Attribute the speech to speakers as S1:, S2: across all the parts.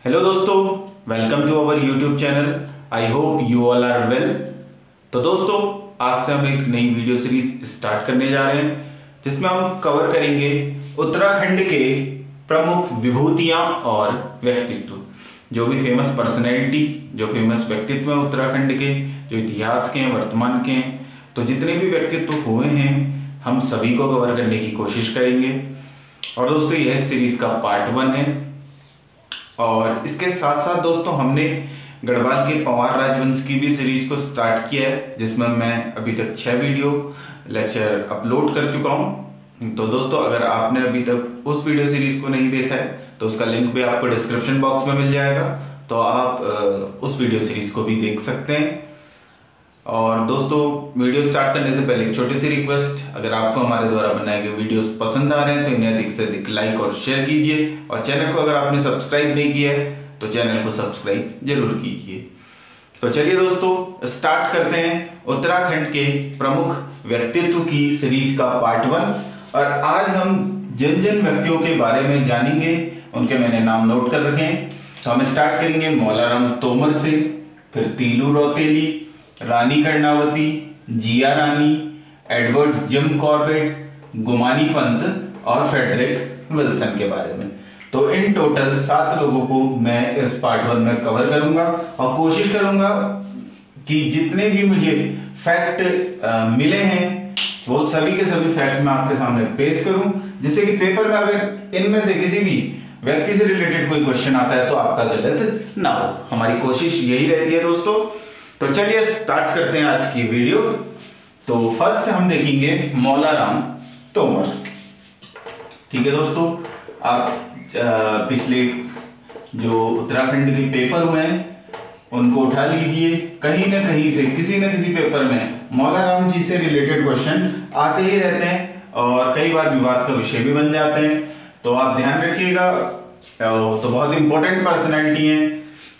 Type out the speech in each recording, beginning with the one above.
S1: Hello दोस्तों, welcome to our YouTube channel. I hope you all are well. तो दोस्तों, आज से हम एक नई वीडियो सीरीज स्टार्ट करने जा रहे हैं जिसमें हम कवर करेंगे उत्तराखंड के प्रमुख विभूतियां और व्यक्तित्व, जो भी फेमस पर्सनैलिटी, जो फेमस व्यक्तित्व हैं उत्तराखंड के, जो इतिहास के हैं, वर्तमान के हैं, तो जितने भी व्यक्तित्व हुए हैं हम सभी को कवर करने की कोशिश करेंगे। और दोस्तों, यह सीरीज का पार्ट 1 है। और इसके साथ साथ दोस्तों, हमने गढ़वाल के पंवार राजवंश की भी सीरीज को स्टार्ट किया है, जिसमें मैं अभी तक 6 वीडियो लेक्चर अपलोड कर चुका हूं। तो दोस्तों, अगर आपने अभी तक उस वीडियो सीरीज को नहीं देखा है तो उसका लिंक भी आपको डिस्क्रिप्शन बॉक्स में मिल जाएगा, तो आप उस वीडियो सीरीज को भी देख सकते हैं। और दोस्तों, वीडियो स्टार्ट करने से पहले एक छोटी सी रिक्वेस्ट, अगर आपको हमारे द्वारा बनाए गए वीडियोस पसंद आ रहे हैं तो इन्हें अधिक से अधिक लाइक और शेयर कीजिए, और चैनल को अगर आपने सब्सक्राइब नहीं किया है तो चैनल को सब्सक्राइब जरूर कीजिए। तो चलिए दोस्तों, स्टार्ट करते हैं उत्तराखंड के प्रमुख व्यक्तित्व की सीरीज का पार्ट 1। और आज हम जिन जिन व्यक्तियों के बारे में जानेंगे उनके मैंने नाम नोट कर रखे हैं। तो हम स्टार्ट करेंगे मौलाराम तोमर से, फिर तीलू रौतेली, रानी कर्णावती, जिया रानी, एडवर्ड जिम कॉर्बेट, गुमानी पंत और फ्रेडरिक विल्सन के बारे में। तो इन टोटल 7 लोगों को मैं इस पार्ट 1 में कवर करूंगा और कोशिश करूंगा कि जितने भी मुझे फैक्ट मिले हैं वो सभी के सभी फैक्ट मैं आपके सामने पेश करूं, जिससे कि पेपर में अगर इनमें से किसी भी व्यक्ति से रिलेटेड कोई क्वेश्चन आता है तो आपका गलत ना हो। हमारी कोशिश यही रहती है दोस्तों। तो चलिए स्टार्ट करते हैं आज की वीडियो। तो फर्स्ट हम देखेंगे मौलाराम तोमर। ठीक है दोस्तों, आप पिछले जो उत्तराखंड के पेपर हुए हैं उनको उठा लीजिए, कहीं ना कहीं से किसी न किसी पेपर में मौलाराम जी से रिलेटेड क्वेश्चन आते ही रहते हैं और कई बार विवाद का विषय भी बन जाते हैं। तो आप ध्यान रखिएगा। तो बहुत इंपॉर्टेंट पर्सनैलिटी है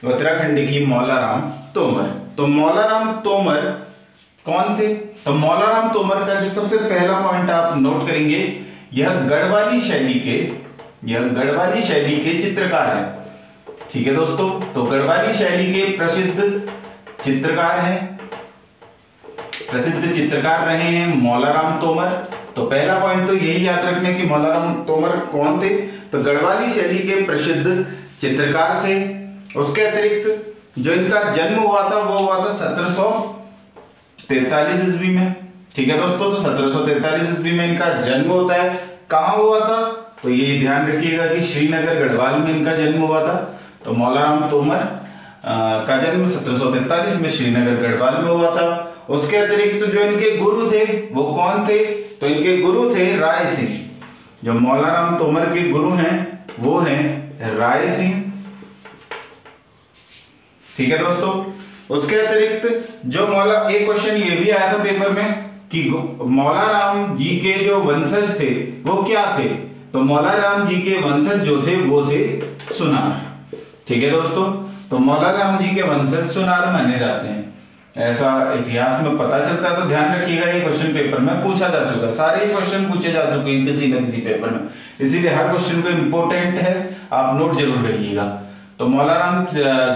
S1: उत्तराखंड की मौलाराम तोमर। तो मौलाराम तोमर कौन थे? तो मौलाराम तोमर का जो सबसे पहला पॉइंट आप नोट करेंगे, यह गढ़वाली शैली के चित्रकार हैं। ठीक है दोस्तों, तो गढ़वाली शैली के प्रसिद्ध चित्रकार रहे हैं मौलाराम तोमर। तो पहला पॉइंट तो यही याद रखने कि मौलाराम तोमर कौन थे, तो गढ़वाली शैली के प्रसिद्ध चित्रकार थे। उसके अतिरिक्त जो इनका जन्म हुआ था वो हुआ था 1743 ईस्वी में। ठीक है दोस्तों, तो 1743 ईस्वी में इनका जन्म होता है। कहाँ हुआ था? तो ये ध्यान रखिएगा कि श्रीनगर गढ़वाल में इनका जन्म हुआ था। तो मौलाराम तोमर का जन्म 1743 में श्रीनगर गढ़वाल में हुआ था। उसके अतिरिक्त जो इनके गुरु थे वो कौन थे? तो इनके गुरु थे राय सिंह। जो मौलाराम तोमर के गुरु हैं वो हैं राय सिंह। ठीक है दोस्तों, उसके अतिरिक्त जो एक क्वेश्चन ये भी आया था पेपर में कि मौलाराम जी के जो वंशज थे वो क्या थे? तो मौलाराम जी के वंशज जो थे वो थे सुनार। ठीक है दोस्तों, तो मौलाराम जी के वंशज सुनार माने जाते हैं, ऐसा इतिहास में पता चलता है। तो ध्यान रखिएगा, ये क्वेश्चन पेपर में पूछा जा चुका, सारे ही क्वेश्चन पूछे जा चुके हैं किसी न किसी पेपर में, इसीलिए हर क्वेश्चन को इंपॉर्टेंट है, आप नोट जरूर करिएगा। तो मौलाराम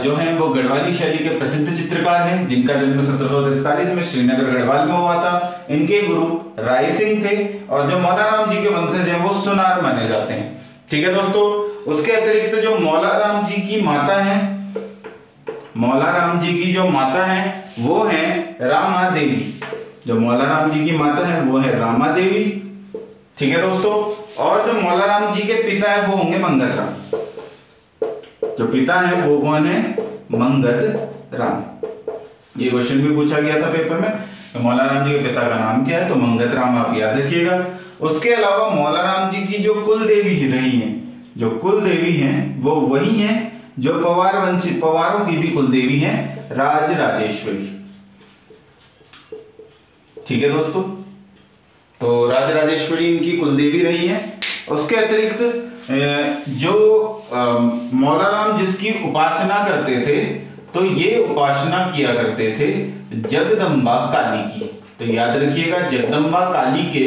S1: जो हैं वो गढ़वाली शैली के प्रसिद्ध चित्रकार हैं, जिनका जन्म 1743 में श्रीनगर गढ़वाल में हुआ था। इनके गुरु राय सिंह थे और जो मौलाराम जी के वंशज हैं वो सुनार माने जाते हैं। ठीक है दोस्तों, उसके अतिरिक्त जो मौलाराम जी की माता हैं वो हैं रामा देवी। जो मौलाराम जी की माता है वो है रामा देवी। ठीक है दोस्तों, और जो मौलाराम जी के पिता है वो होंगे मंगत राम। जो पिता है वो कौन है? मंगत राम। ये क्वेश्चन भी पूछा गया था पेपर में, तो मौलाराम जी के पिता का नाम क्या है? तो मंगत राम, आप याद रखिएगा। उसके अलावा मौलाराम जी की जो कुल देवी रही हैं, जो कुल देवी हैं वो वही हैं जो पवारों की भी कुल देवी हैं, राज राजेश्वरी। ठीक है दोस्तों, तो राज राजेश्वरी इनकी कुल देवी रही है। उसके अतिरिक्त जो मौलाराम जिसकी उपासना करते थे, तो ये उपासना किया करते थे जगदम्बा काली की। तो याद रखिएगा, जगदम्बा काली के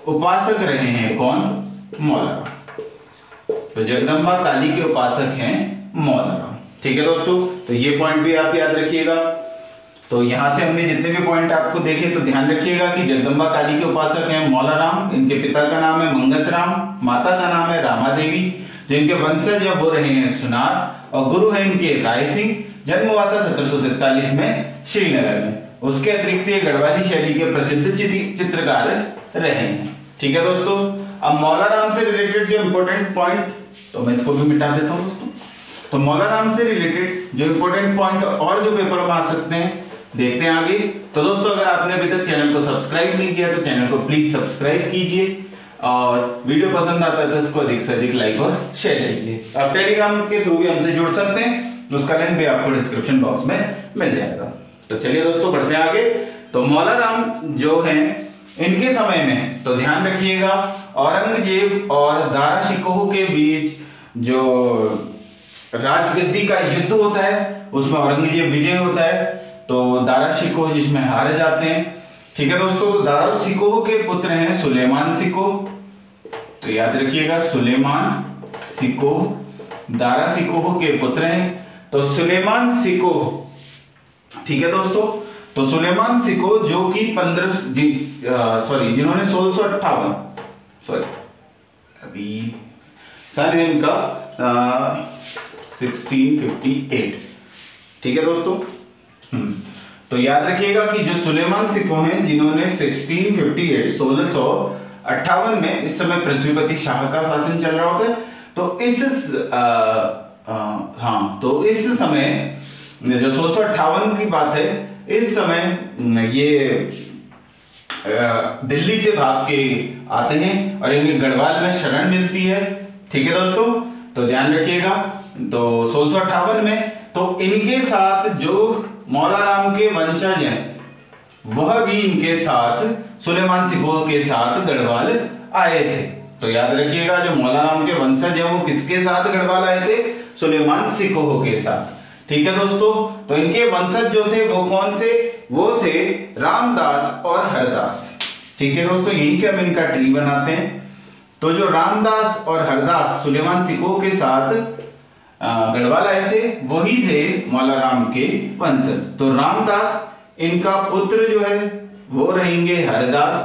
S1: उपासक रहे हैं कौन? मौलाराम। तो जगदम्बा काली के उपासक हैं मौलाराम। ठीक है दोस्तों, तो ये पॉइंट भी आप याद रखिएगा। तो यहाँ से हमने जितने भी पॉइंट आपको देखे तो ध्यान रखिएगा कि जगदम्बा काली के उपासक हैं मौलाराम, इनके पिता का नाम है मंगतराम, माता का नाम है रामा देवी, जो इनके वंशज है वो रहे हैं सुनार, और गुरु है इनके राय सिंह। जन्म हुआ था 1743 में श्रीनगर में। उसके अतिरिक्त ये गढ़वाली शैली के प्रसिद्ध चित्रकार रहे हैं। ठीक है दोस्तों, अब मौलाराम से रिलेटेड जो इंपॉर्टेंट पॉइंट, तो मैं इसको भी मिटा देता हूँ दोस्तों। तो मौलाराम से रिलेटेड जो इंपॉर्टेंट पॉइंट और जो पेपर में आ सकते हैं देखते हैं आगे। तो दोस्तों, अगर आपने अभी तक चैनल को सब्सक्राइब नहीं किया तो चैनल को प्लीज सब्सक्राइब कीजिए, और वीडियो पसंद आता है तो इसको अधिक से अधिक लाइक और शेयर कीजिए। आप टेलीग्राम के थ्रू भी हमसे जुड़ सकते हैं, उसका लिंक भी आपको डिस्क्रिप्शन बॉक्स में मिल जाएगा। तो चलिए दोस्तों बढ़ते हैं आगे। तो मौलाराम जो हैं इनके समय में तो ध्यान रखिएगा औरंगजेब और दारा शिकोह के बीच जो राजगद्दी का युद्ध होता है उसमें औरंगजेब विजय होता है, तो दारा शिकोह जिसमें हार जाते हैं। ठीक है दोस्तों, तो दारा शिकोह के पुत्र हैं सुलेमान शिकोह, तो याद रखिएगा सुलेमान शिकोह दारा शिकोह के पुत्र हैं। तो सुलेमान शिकोह, ठीक है दोस्तों, तो सुलेमान शिकोह जो कि जिन्होंने 1658 अभी सन इनका 1658। ठीक है दोस्तों, तो याद रखिएगा कि जो सुलेमान शिकोह हैं जिन्होंने 1658 में, इस समय पृथ्वीपति शाह का शासन चल रहा होता है, तो इस समय जो 1658 की बात है, इस समय ये दिल्ली से भाग के आते हैं और इनके गढ़वाल में शरण मिलती है। ठीक है दोस्तों, तो ध्यान रखिएगा। तो 1658 में तो इनके साथ जो मौलाराम के वंशज हैं वह भी इनके साथ सुलेमान शिकोह के साथ गढ़वाल आए थे। तो याद रखिएगा जो मौलाराम के वंशज हैं वो किसके साथ गढ़वाल आए थे? सुलेमान शिकोह के साथ। ठीक है दोस्तों, तो इनके वंशज जो थे वो कौन थे? वो थे रामदास और हरदास। ठीक है दोस्तों, यहीं से हम इनका ट्री बनाते हैं। तो जो रामदास और हरदास सुलेमान शिकोह के साथ गढ़वाल आए थे वही थे मौलाराम के वंशज। तो रामदास इनका पुत्र जो है वो रहेंगे हरदास।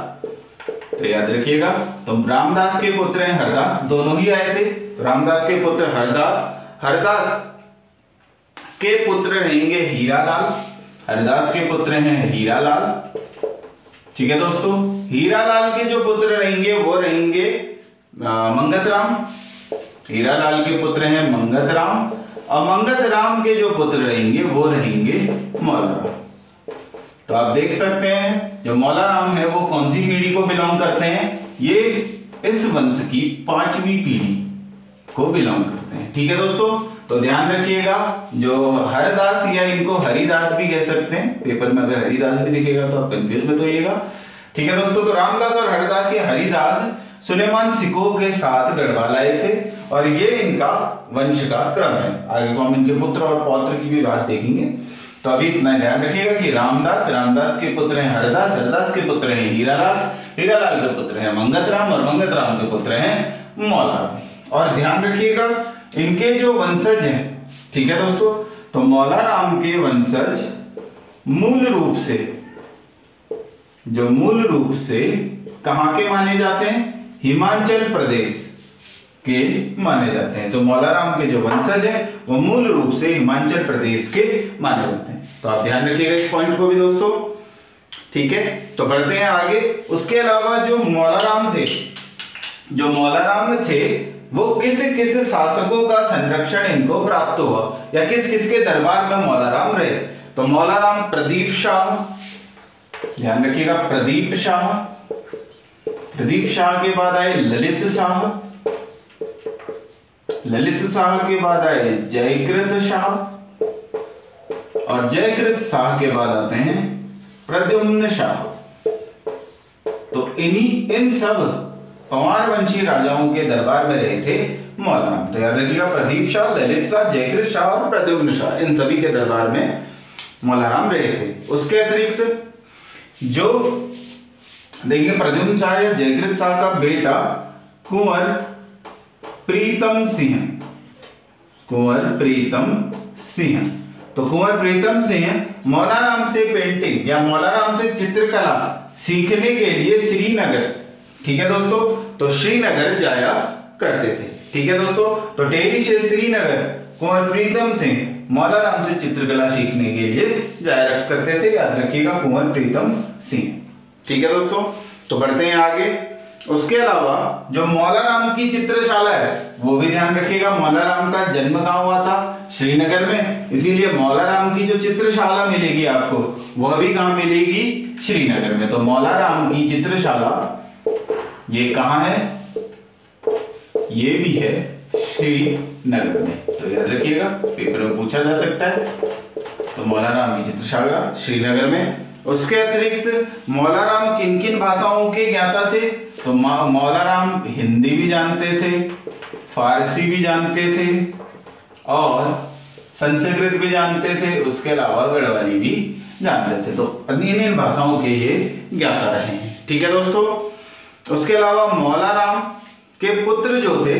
S1: तो याद रखिएगा, तो रामदास के पुत्र हैं हरदास, दोनों ही आए थे। तो रामदास के पुत्र हरदास, हरदास के पुत्र रहेंगे हीरालाल, हरदास के पुत्र हैं हीरालाल। ठीक है दोस्तों, हीरालाल के जो पुत्र रहेंगे वो रहेंगे मंगतराम। हीरालाल के पुत्र हैं मंगतराम, और मंगतराम के जो पुत्र रहेंगे वो रहेंगे मौलाराम। तो आप देख सकते हैं जो मौलाराम है वो कौन सी पीढ़ी को बिलोंग करते हैं? ये इस वंश की 5वीं पीढ़ी को बिलोंग करते हैं। ठीक है दोस्तों, तो ध्यान रखिएगा जो हरदास या इनको हरिदास भी कह सकते हैं, पेपर में अगर हरिदास भी दिखेगा तो आप कंफ्यूज मत होइएगा। ठीक है दोस्तों, तो रामदास और हरदास या हरिदास सुलेमान शिकोह के साथ गढ़वाल आए थे और ये इनका वंश का क्रम है। आगे को हम इनके पुत्र और पौत्र की भी बात देखेंगे। तो अभी इतना ध्यान रखिएगा कि रामदास, रामदास के पुत्र हैं हरदास, हरदास के पुत्र हैं हीरालाल, हीरालाल के पुत्र हैं मंगतराम, और मंगतराम के पुत्र हैं मौलाराम। और ध्यान रखिएगा इनके जो वंशज हैं, ठीक है दोस्तों, तो मौलाराम के वंशज मूल रूप से कहां के माने जाते हैं? हिमाचल प्रदेश के माने जाते हैं। तो मौलाराम के जो वंशज हैं वो मूल रूप से हिमाचल प्रदेश के माने जाते हैं। तो आप ध्यान रखिएगा इस पॉइंट को भी दोस्तों। ठीक है, तो बढ़ते हैं आगे। उसके अलावा जो मौलाराम थे वो किस किस शासकों का संरक्षण इनको प्राप्त हुआ, या किस किस के दरबार में मौलाराम रहे? तो मौलाराम प्रदीप शाह, ध्यान रखिएगा प्रदीप शाह के बाद आए ललित शाह, ललित शाह के बाद आए जयकृत शाह, और जयकृत शाह के बाद आते हैं प्रद्युम्न शाह। तो इन सब पंवार वंशी राजाओं के दरबार में रहे थे मौलाराम। तो याद रखिएगा प्रदीप शाह, ललित शाह, जयकृत शाह और प्रद्युम्न शाह, इन सभी के दरबार में मौलाराम रहे थे। उसके अतिरिक्त जो देखिए प्रद्युम्न शाह या जयकृत शाह का बेटा कुंवर प्रीतम सिंह, कुंवर प्रीतम सिंह। तो कुंवर प्रीतम सिंह मौलाराम से पेंटिंग या मौलाराम से चित्रकला सीखने के लिए श्रीनगर, ठीक है दोस्तों, तो श्रीनगर जाया करते थे। ठीक है दोस्तों, तो टेहरी से श्रीनगर कुंवर प्रीतम सिंह मौलाराम से चित्रकला सीखने के लिए जाया करते थे। याद रखिएगा कुंवर प्रीतम सिंह। ठीक है दोस्तों, तो बढ़ते हैं आगे। उसके अलावा जो मौलाराम की चित्रशाला है वो भी ध्यान रखिएगा। मौलाराम का जन्म कहाँ हुआ था? श्रीनगर में, इसीलिए मौलाराम की जो चित्रशाला मिलेगी आपको वह भी कहाँ मिलेगी? श्रीनगर में। तो मौलाराम की चित्रशाला ये कहाँ है? ये भी है श्रीनगर में। तो याद रखिएगा, पेपर में पूछा जा सकता है। तो मौलाराम की चित्रशाला श्रीनगर में। उसके अतिरिक्त मौलाराम किन किन भाषाओं के ज्ञाता थे? तो मौलाराम हिंदी भी जानते थे, फारसी भी जानते थे और संस्कृत भी जानते थे। उसके अलावा गढ़वाली भी जानते थे। तो इन भाषाओं के ये ज्ञाता रहे हैं। ठीक है दोस्तों, उसके अलावा मौलाराम के पुत्र जो थे,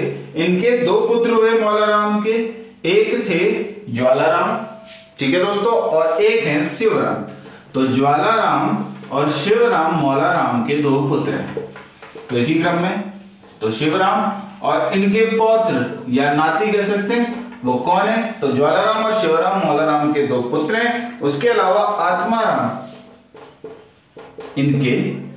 S1: इनके दो पुत्र हुए मौलाराम के। एक थे ज्वालाराम, ठीक है दोस्तों, और एक है शिवराम। तो ज्वालाराम और शिवराम मौलाराम के दो पुत्र हैं। तो इसी क्रम में तो शिवराम और इनके पौत्र या नाती कह सकते हैं, वो कौन है? तो ज्वालाराम और शिवराम मौलाराम के दो पुत्र हैं। उसके अलावा आत्माराम इनके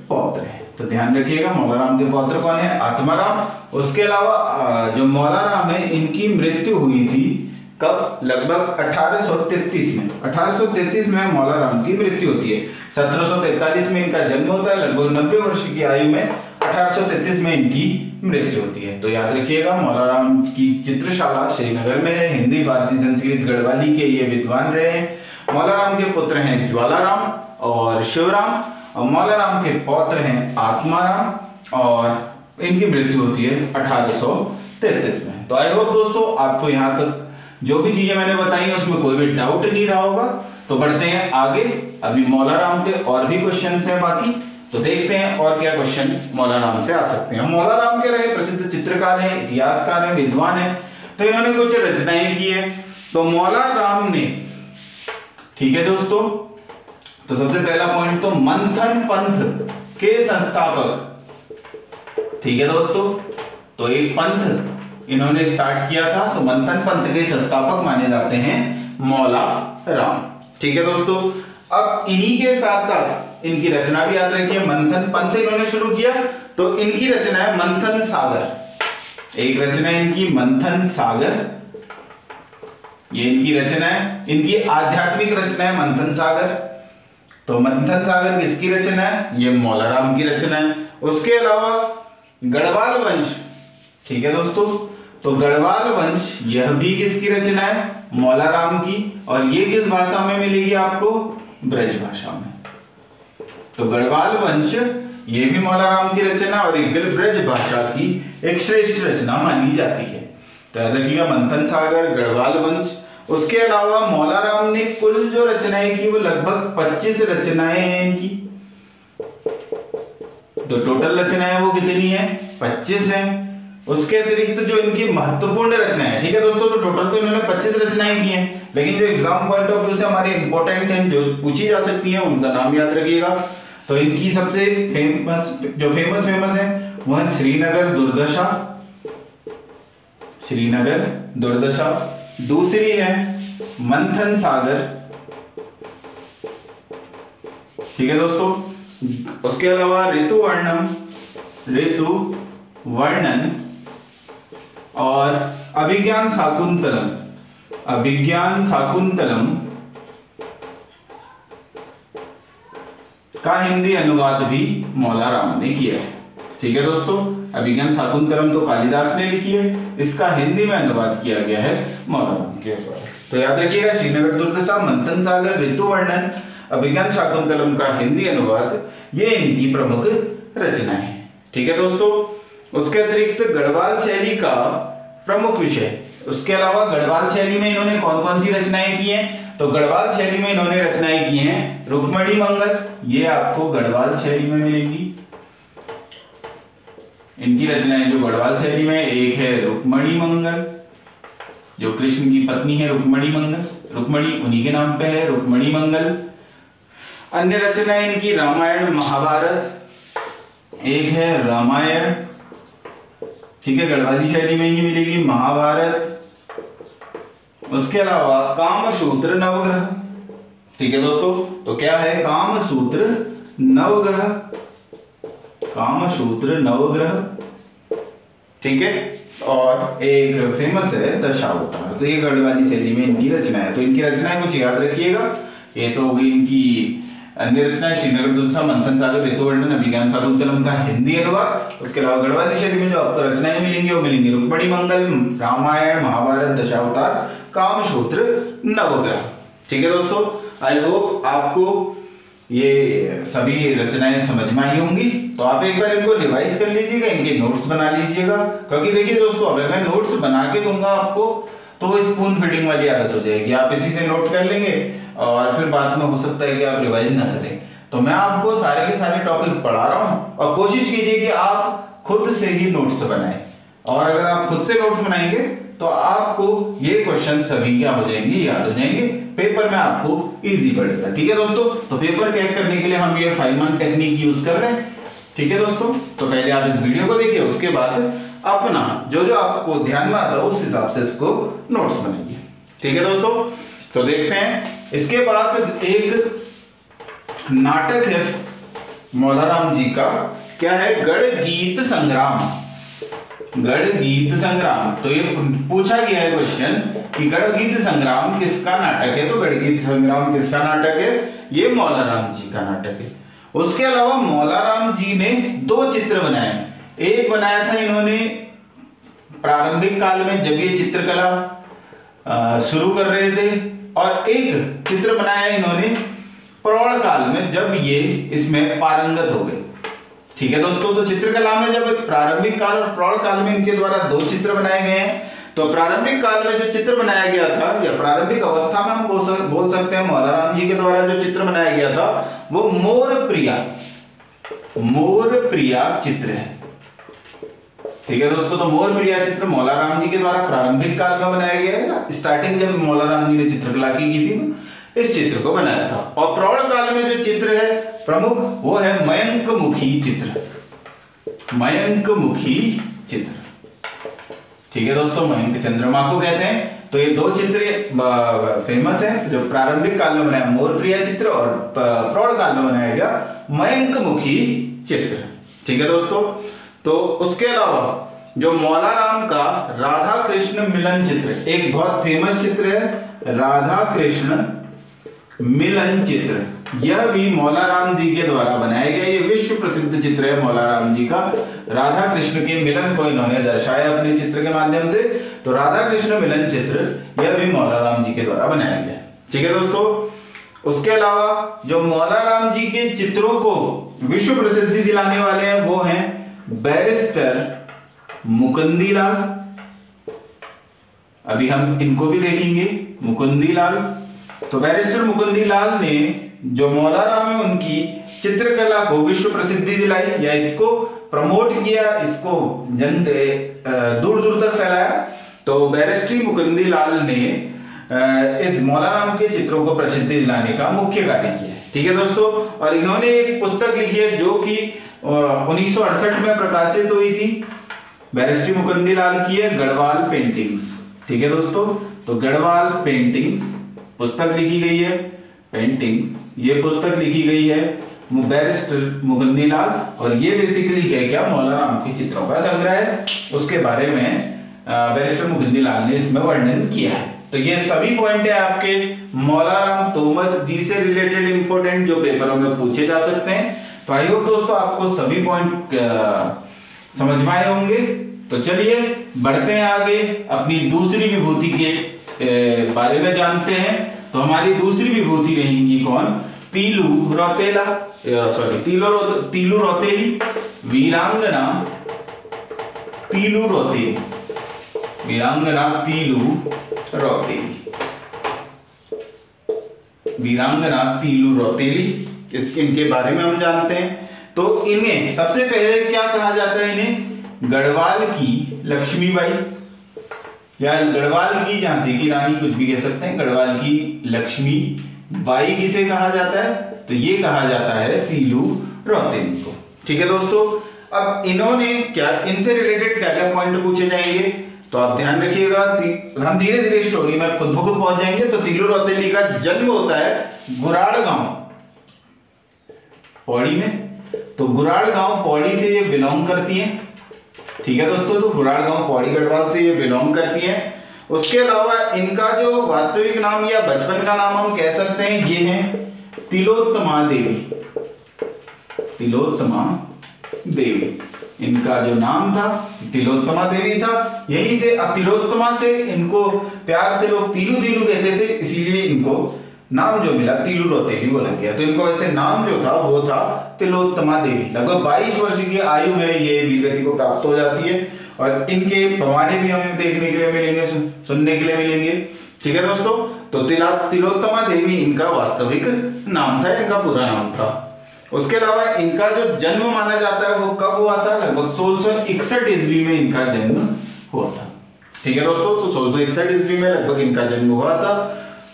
S1: पौत्र हैं। तो ध्यान रखिएगा, मौलाराम के पौत्र कौन है? आत्माराम। उसके अलावा जो मौलाराम है इनकी मृत्यु हुई थी कब? लगभग 1833 में। 1833 में मौलाराम की मृत्यु होती है। 1743 में इनका जन्म होता है। लगभग 90 वर्ष की आयु में 1833 में इनकी मृत्यु होती है। तो याद रखिएगा, मौलाराम की चित्रशाला श्रीनगर में है। हिंदी, फारसी, संस्कृत, गढ़वाली के ये विद्वान रहे हैं। मौलाराम के पुत्र हैं ज्वालाराम और शिवराम, और मौलाराम के पौत्र हैं आत्माराम, और इनकी मृत्यु होती है 1833 में। तो आई होप दोस्तों आपको यहाँ तक जो भी चीजें मैंने बताई उसमें कोई भी डाउट नहीं रहा होगा। तो बढ़ते हैं आगे। अभी मौलाराम के और भी क्वेश्चंस हैं बाकी, तो देखते हैं और क्या क्वेश्चन मौलाराम से आ सकते हैं। मौलाराम के रहे प्रसिद्ध चित्रकार हैं, इतिहासकार हैं, विद्वान हैं। तो इन्होंने कुछ रचनाएं की है। तो मौलाराम ने, ठीक है दोस्तों, तो सबसे पहला पॉइंट तो मंथन पंथ के संस्थापक, ठीक है दोस्तों, तो एक पंथ इन्होंने स्टार्ट किया था। तो मंथन पंथ के संस्थापक माने जाते हैं मौलाराम। ठीक है दोस्तों, अब इन्हीं के साथ साथ इनकी रचना भी याद रखिए। मंथन पंथ इन्होंने शुरू किया, तो इनकी रचना है मंथन सागर। एक रचना है इनकी मंथन सागर, ये इनकी रचना है। इनकी आध्यात्मिक रचना है मंथन सागर। तो मंथन सागर किसकी रचना है? ये मौलाराम की रचना है। उसके अलावा गढ़वाल वंश, ठीक है दोस्तों, तो गढ़वाल वंश यह भी किसकी रचना है? मौलाराम की। और ये किस भाषा में मिलेगी आपको? ब्रज भाषा में। तो गढ़वाल वंश ये भी मौलाराम की रचना और एक ब्रज भाषा की एक श्रेष्ठ रचना मानी जाती है। तो याद रखिएगा, मंथन सागर, गढ़वाल वंश। उसके अलावा मौलाराम ने कुल जो रचनाएं की वो लगभग 25 रचनाएं हैं इनकी। तो टोटल रचनाएं वो कितनी है? 25 हैं। उसके अतिरिक्त जो इनकी महत्वपूर्ण रचनाएं हैं, ठीक है दोस्तों, तो टोटल तो इन्होंने 25 रचनाएं की हैं, लेकिन जो एग्जाम पॉइंट ऑफ व्यू से हमारे इंपॉर्टेंट हैं, जो पूछी जा सकती हैं, उनका नाम याद रखिएगा। तो इनकी सबसे फेमस है वह श्रीनगर दुर्दशा, श्रीनगर दुर्दशा। दूसरी है मंथन सागर, ठीक है दोस्तों। उसके अलावा ऋतु वर्णन और अभिज्ञान शाकुंतलम का हिंदी अनुवाद भी मौलाराम ने किया है। ठीक है दोस्तों, अभिज्ञान शाकुंतलम तो कालिदास ने लिखी है, इसका हिंदी में अनुवाद किया गया है मौलाराम के द्वारा। तो याद रखिएगा, श्रीनगर दुर्दशा, मंथन सागर, ऋतु वर्णन, अभिज्ञान शाकुंतलम का हिंदी अनुवाद, ये इनकी प्रमुख रचनाएं हैं। ठीक है दोस्तों, उसके अतिरिक्त गढ़वाल शैली का प्रमुख विषय, उसके अलावा गढ़वाल शैली में इन्होंने कौन कौन सी रचनाएं की हैं? तो गढ़वाल शैली में इन्होंने रचनाएं की हैं रुक्मणी मंगल, ये आपको गढ़वाल शैली में मिलेगी। इनकी रचनाएं जो गढ़वाल शैली में, एक है रुक्मणी मंगल, जो कृष्ण की पत्नी है रुक्मणी मंगल, रुक्मणी उन्हीं के नाम पे है, रुक्मणी मंगल। अन्य रचनाएं इनकी रामायण महाभारत, एक है रामायण, ठीक है, गढ़वाली शैली में ही मिलेगी, महाभारत। उसके अलावा कामसूत्र नवग्रह, ठीक है दोस्तों, तो क्या है कामसूत्र नवग्रह, कामसूत्र नवग्रह, ठीक है। और एक फेमस है दशावतार, तो ये गढ़वाली शैली में इनकी रचना है। तो इनकी रचनाएं कुछ याद रखिएगा। ये तो होगी इनकी अन्य रचनाएं, श्रीनगर जुलसा, मंथन सागर, ऋतुवर्णन, अभिज्ञान शाकुंतलम का हिंदी अनुवाद। उसके अलावा गढ़वाली शैली में जो आपको रचनाएं मिलेंगी वो मिलेंगी रुक्मणी मंगल, रामायण, महाभारत, दशावतार, कामसूत्र नवग्रह, ठीक है दोस्तों। आई होप आपको ये सभी रचनाएं समझ में आई होंगी। तो आप एक बार इनको रिवाइज कर लीजिएगा, इनके नोट्स बना लीजिएगा, क्योंकि देखिए दोस्तों अगर मैं नोट्स बना के दूंगा आपको तो वो स्पून फीडिंग वाली आदत हो जाएगी, आप इसी से नोट कर लेंगे और फिर बाद में हो सकता है कि आप रिवाइज ना करें। तो मैं आपको सारे के सारे टॉपिक पढ़ा रहा हूँ और कोशिश कीजिए कि आप खुद से ही नोट्स बनाएं, और अगर आप खुद से नोट्स बनाएंगे तो आपको ये क्वेश्चन सभी क्या हो जाएंगे, याद हो जाएंगे, पेपर में आपको इजी पड़ेगा, ठीक है दोस्तों। तो पेपर क्रैक करने के लिए हम ये फाइनमैन टेक्निक यूज कर रहे हैं, ठीक है दोस्तों। तो पहले आप इस वीडियो को देखिए, उसके बाद अपना जो जो आपको ध्यान में आता है उस हिसाब से इसको नोट्स बनाइए, ठीक है दोस्तों। तो देखते हैं, इसके बाद एक नाटक है मौलाराम जी का, क्या है, गढ़ गीत संग्राम, गढ़ गीत संग्राम। तो ये पूछा गया है क्वेश्चन कि गढ़ गीत संग्राम किसका नाटक है, तो गढ़ गीत संग्राम किसका नाटक है, ये मौलाराम जी का नाटक है। उसके अलावा मौलाराम जी ने दो चित्र बनाए, एक बनाया था इन्होंने प्रारंभिक काल में जब ये चित्रकला शुरू कर रहे थे, और एक चित्र बनाया इन्होंने प्रौढ़ काल में जब ये इसमें पारंगत हो गए, ठीक है दोस्तों। तो चित्रकला में जब प्रारंभिक काल और प्रौढ़ काल में इनके द्वारा दो चित्र बनाए गए हैं। तो प्रारंभिक काल में जो चित्र बनाया गया था, या प्रारंभिक अवस्था में हम बोल सकते हैं मौलाराम जी के द्वारा जो चित्र बनाया गया था वो मोर प्रिया चित्र है, ठीक है दोस्तों। तो मोर प्रिया चित्र मौलाराम जी के द्वारा प्रारंभिक काल में बनाया गया है, स्टार्टिंग जब मौलाराम जी ने चित्रकला की थी इस चित्र को बनाया था। और प्रौढ़ काल में जो चित्र है प्रमुख वो है मयंक मुखी चित्र, मयंक मुखी चित्र, ठीक है दोस्तों, मयंक चंद्रमा को कहते हैं। तो ये दो चित्र फेमस है, जो प्रारंभिक काल में बनाया मोर प्रिया चित्र और प्रौढ़ काल में बनाया गया मयंक मुखी चित्र, ठीक है दोस्तों। तो उसके अलावा जो मौलाराम का राधा कृष्ण मिलन चित्र, एक बहुत फेमस चित्र है राधा कृष्ण मिलन चित्र, यह भी मौलाराम जी के द्वारा बनाया गया, ये विश्व प्रसिद्ध चित्र है मौलाराम जी का। राधा कृष्ण के मिलन को इन्होंने दर्शाया अपने चित्र के माध्यम से। तो राधा कृष्ण मिलन चित्र यह भी मौलाराम जी के द्वारा बनाया गया, ठीक है दोस्तों। उसके अलावा जो मौलाराम जी के चित्रों को विश्व प्रसिद्धि दिलाने वाले हैं वो हैं बैरिस्टर मुकुंदीलाल, अभी हम इनको भी देखेंगे, मुकुंदीलाल। तो बैरिस्टर मुकुंदीलाल ने जो मौलाराम है उनकी चित्रकला को विश्व प्रसिद्धि दिलाई, या इसको प्रमोट किया, इसको दूर दूर तक फैलाया। तो बैरिस्टर मुकुंदीलाल ने इस मौलाराम के चित्रों को प्रसिद्धि दिलाने का मुख्य कार्य किया, ठीक है दोस्तों। और इन्होंने एक पुस्तक लिखी है जो कि 1968 में प्रकाशित हुई थी, बैरिस्टर मुकुंदीलाल की है गढ़वाल पेंटिंग्स, ठीक है दोस्तों। तो गढ़वाल पेंटिंग्स पुस्तक लिखी गई है, पेंटिंग्स ये पुस्तक लिखी गई है बैरिस्टर मुकुंदीलाल, और ये बेसिकली है क्या, मौलाराम के चित्रों का संग्रह है, उसके बारे में बैरिस्टर मुकुंदीलाल ने इसमें वर्णन किया है। तो ये सभी पॉइंट है आपके मौलाराम तोमस जी से रिलेटेड इंपॉर्टेंट, जो पेपरों में पूछे जा सकते हैं। तो आई होप दोस्तों आपको सभी पॉइंट समझ में आए होंगे। तो चलिए बढ़ते हैं आगे, अपनी दूसरी विभूति के बारे में जानते हैं। तो हमारी दूसरी विभूति रहेंगी कौन, तीलू रौतेला, तीलू रौतेली, वीरांगना तीलू रौतेली, वीरांगना तीलू रौतेली, वीरांगना तीलू रौतेली, इनके बारे में हम जानते हैं। तो इन्हें सबसे पहले क्या कहा जाता है, इन्हें गढ़वाल की लक्ष्मीबाई, या गढ़वाल की झांसी की रानी, कुछ भी कह सकते हैं। गढ़वाल की लक्ष्मी बाई किसे कहा जाता है? तो ये कहा जाता है तीलू रौतेली को। ठीक है दोस्तों, अब इन्होंने क्या, इनसे रिलेटेड क्या क्या पॉइंट पूछे जाएंगे तो आप ध्यान रखिएगा। हम धीरे धीरे स्टोरी में खुद ब खुद पहुंच जाएंगे। तो तीलू रौतेली का जन्म होता है गुराड़ गांव पौड़ी में। तो गुराड़ गांव पौड़ी से ये बिलोंग करती हैं। ठीक है दोस्तों, तो गुराड़ गांव पौड़ी गढ़वाल से ये बिलोंग करती हैं। उसके अलावा इनका जो वास्तविक नाम या बचपन का नाम हम कह सकते हैं, ये है तिलोत्तमा देवी। तिलोत्तमा देवी इनका जो नाम था, तिलोत्तमा देवी था। यहीं से, अब तिलोत्तमा से इनको प्यार से लोग तीलू तीलू कहते थे, इसीलिए इनको नाम जो मिला तीलू रौतेली बोला गया। तो इनको ऐसे नाम जो था वो था तिलोत्तमा देवी। लगभग 22 वर्ष की आयु में ये वीरगति को प्राप्त हो जाती है और इनके पवाड़े भी हमें देखने के लिए मिलेंगे, सुनने के लिए मिलेंगे। ठीक है दोस्तोस्तों, तो तिलोत्तमा देवी इनका वास्तविक नाम था, इनका पूरा नाम था। उसके अलावा इनका जो जन्म माना जाता है वो कब हुआ था? लगभग 1661 ईस्वी में इनका जन्म हुआ था। ठीक है दोस्तों, तो 1661 ईस्वी में लगभग इनका जन्म हुआ था।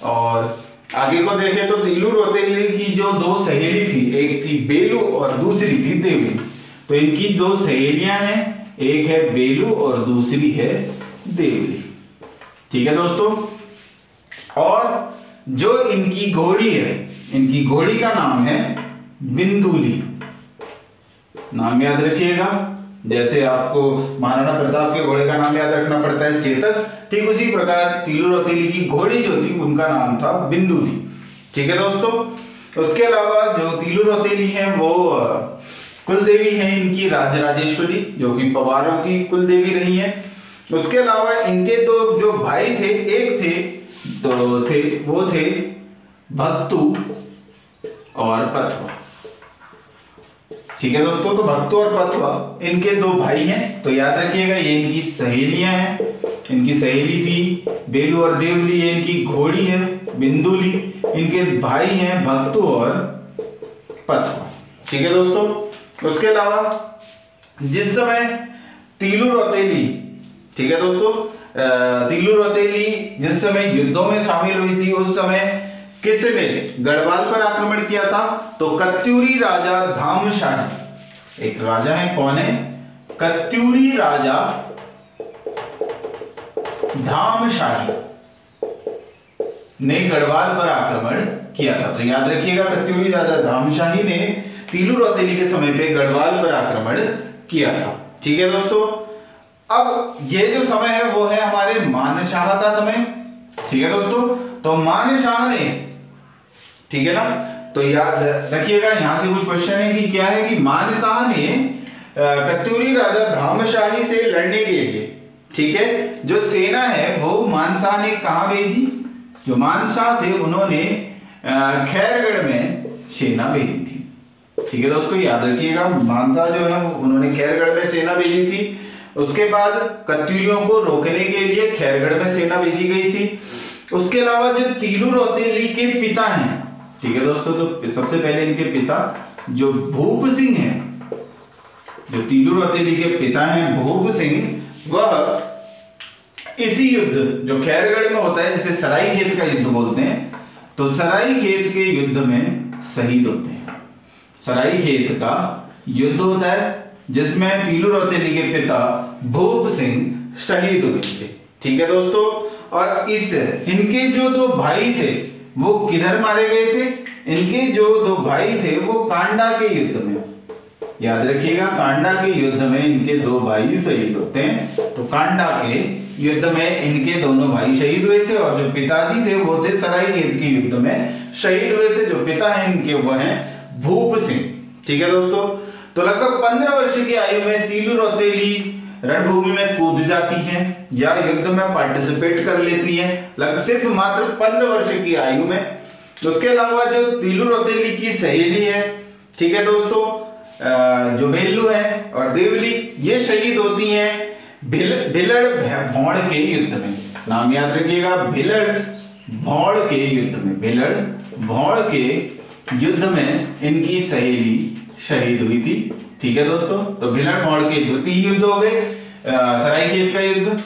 S1: और आगे को देखें तो तीलू रौतेली की जो दो सहेली थी, एक थी बेलू और दूसरी थी देवली। तो इनकी दो सहेलियां हैं, एक है बेलू और दूसरी है देवली। ठीक है दोस्तों, और जो इनकी घोड़ी है, इनकी घोड़ी का नाम है बिंदुली। नाम याद रखिएगा, जैसे आपको महाराणा प्रताप के घोड़े का नाम याद रखना पड़ता है चेतक, ठीक उसी प्रकार तीलू रौतेली की घोड़ी जो थी उनका नाम था बिंदुली। ठीक है दोस्तों, उसके अलावा जो तीलू रौतेली है वो कुलदेवी है इनकी राजराजेश्वरी, जो कि पवारों की कुलदेवी रही है। उसके अलावा इनके दो जो भाई थे, एक थे वो थे भक्तु और पथवा। ठीक है दोस्तों, तो भक्तु और पथवा इनके दो भाई हैं। तो याद रखिएगा, ये इनकी सहेलियां हैं। इनकी सहेली थी बेलू और देवली, ये इनकी घोड़ी है बिंदुली, इनके भाई हैं भक्तु और पथवा। ठीक है दोस्तों, उसके अलावा जिस समय तीलू रौतेली, ठीक है दोस्तों, तीलू रौतेली जिस समय युद्धों में शामिल हुई थी, उस समय किसने गढ़वाल पर आक्रमण किया था? तो कत्यूरी राजा धामशाही, एक राजा है, कौन है? कत्यूरी राजा धामशाही ने गढ़वाल पर आक्रमण किया था। तो याद रखिएगा, कत्यूरी राजा धामशाही ने तीलू रौतेली के समय पे गढ़वाल पर आक्रमण किया था। ठीक है दोस्तों, अब ये जो समय है वो है हमारे मानशाह का समय। ठीक है दोस्तों, तो मानशाह ने, ठीक है ना, तो याद रखिएगा यहां से कुछ क्वेश्चन है कि क्या है कि मानशाह ने कत्यूरी राजा धामशाही से लड़ने के लिए, ठीक है, जो सेना है वो मानशाह ने कहां भेजी? जो मानशाह थे उन्होंने खैरगढ़ में सेना भेजी थी। ठीक है दोस्तों, याद रखिएगा, मानशाह जो है उन्होंने खैरगढ़ में सेना भेजी थी। उसके बाद कत्यूरियों को रोकने के लिए खैरगढ़ में सेना भेजी गई थी। उसके अलावा जो तीलू रौतेली के पिता हैं, ठीक है दोस्तों, तो सबसे पहले इनके पिता जो भूप सिंह हैं, जो तीलू रौतेली के पिता हैं भूप सिंह, वह इसी युद्ध जो खैरगढ़ में होता है, जिसे सराई खेत का युद्ध बोलते हैं, तो सराई खेत के युद्ध में शहीद होते हैं। सराई खेत का युद्ध होता है जिसमें तीलू रौतेली के पिता भूप सिंह शहीद हुए थे। ठीक है दोस्तों, और इनके जो दो भाई थे वो किधर मारे गए थे? इनके जो दो भाई थे वो कांडा के युद्ध में, याद रखिएगा, कांडा के युद्ध में इनके दो भाई शहीद होते हैं। तो कांडा के युद्ध में इनके दोनों भाई शहीद हुए थे और जो पिताजी थे वो थे सराई खेत के युद्ध में शहीद हुए थे। जो पिता हैं इनके वो हैं भूप सिंह। ठीक है दोस्तों, तो लगभग 15 वर्ष की आयु में तीलू रौतेली रणभूमि में कूद जाती हैं या युद्ध में पार्टिसिपेट कर लेती हैं, लगभग सिर्फ मात्र 15 वर्ष की आयु में। उसके अलावा जो तीलू रौतेली की सहेली है, ठीक है दोस्तों, जो बेलू है और देवली, ये शहीद होती हैं भिलड़ भौड़ के युद्ध में। नाम याद रखिएगा, भिलड़ भौड़ के युद्ध में, भिलड़ भौड़ के युद्ध में इनकी सहेली शहीद हुई थी। ठीक है दोस्तों, तो भिलड़ भौड़ के द्वितीय युद्ध हो गए, सराय खेत का युद्ध।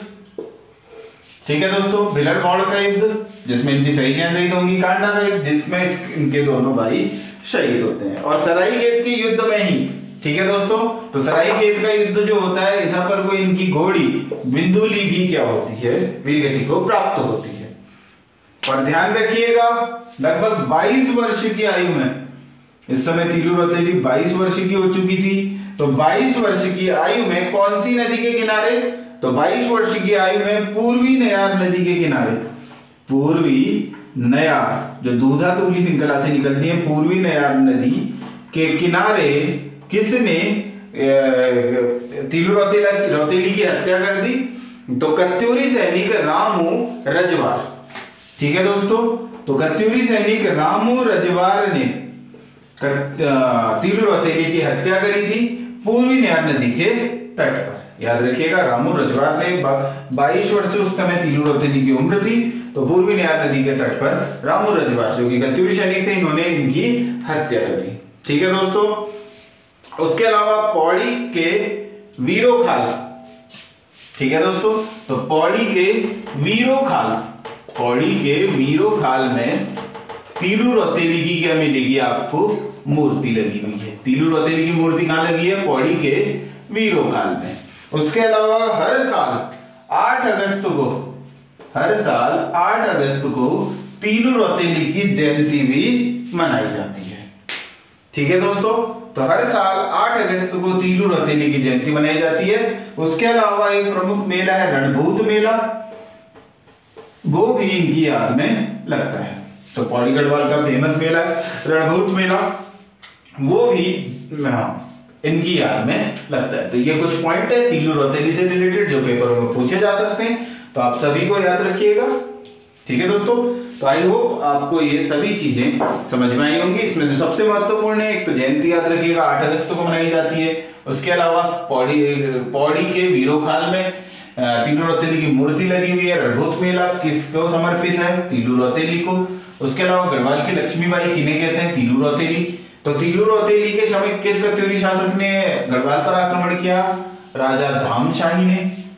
S1: ठीक है दोस्तों। भिलर मौड़ का युद्ध जिसमें इनकी सहेलियां शहीद होंगी। कांडा का युद्ध जिसमें इनके दोनों भाई शहीद होते हैं। और सरायखेत के युद्ध में ही, ठीक है दोस्तों, तो सरायखेत का युद्ध जो होता है इधर पर कोई इनकी घोड़ी बिंदुली भी क्या होती है, वीरगति को प्राप्त होती है। और ध्यान रखिएगा लगभग 22 वर्ष की आयु में, इस समय तीलू रौतेली 22 वर्ष की हो चुकी थी, तो 22 वर्ष की आयु में कौन सी नदी के किनारे, तो 22 वर्ष की आयु में पूर्वी नयार नदी के किनारे, पूर्वी नयार जो दूधा तूली श्रृंखला से निकलती है, पूर्वी नयार नदी के किनारे किसने तीलू रौतेली की हत्या कर दी, तो कत्यूरी सैनिक रामू रजवार। ठीक है दोस्तों, तो कत्यूरी सैनिक रामू रजवार ने तीलू रौतेली की हत्या करी थी पूर्वी नयार नदी के तट पर। याद रखिएगा रामू रजवार ने 22 वर्ष उस समय तीलू रौतेली की उम्र थी, तो पूर्वी नयार नदी के तट पर रामू रजवार जो कि कत्यूरी सैनिक थे, इन्होंने इनकी हत्या करी। ठीक है दोस्तों, उसके अलावा पौड़ी के वीरोखाल, ठीक है दोस्तों, तो पौड़ी के वीरोखाल में तीलू रौतेली की क्या मिलेगी आपको, मूर्ति लगी हुई है। तीलू रौतेली की मूर्ति कहां लगी है, पौड़ी के वीरोखाल में। उसके अलावा हर साल 8 अगस्त को तीलू रौतेली की जयंती भी मनाई जाती है। ठीक है दोस्तों, तो हर साल 8 अगस्त को तीलू रौतेली की जयंती मनाई जाती है। उसके अलावा एक प्रमुख मेला है रणभूत मेला, वो भी इनकी याद में लगता है। तो पौड़ी गढ़वाल का फेमस मेला है रणभूत मेला, वो भी इनकी याद में लगता है। तो ये कुछ पॉइंट है तीलू रौतेली से रिलेटेड जो पेपरों में पूछे जा सकते हैं, तो आप सभी को याद रखिएगा। ठीक है दोस्तों, तो आई होप आपको ये सभी चीजें समझ में आई होंगी। इसमें जो सबसे महत्वपूर्ण है, एक तो जयंती याद रखिएगा 8 अगस्त को मनाई जाती है। उसके अलावा पौड़ी के वीरोखाल में तीलू रौतेली की मूर्ति लगी हुई है। रणभूत मेला किसको समर्पित है, तीलू रौतेली को। उसके अलावा गढ़वाल की लक्ष्मीबाई किन्हें कहते हैं, तीलू रौतेली। तो तीलू रौतेली के समय किस कत्यूरी शासक ने गढ़वाल पर आक्रमण किया, राजा धामशाही ने।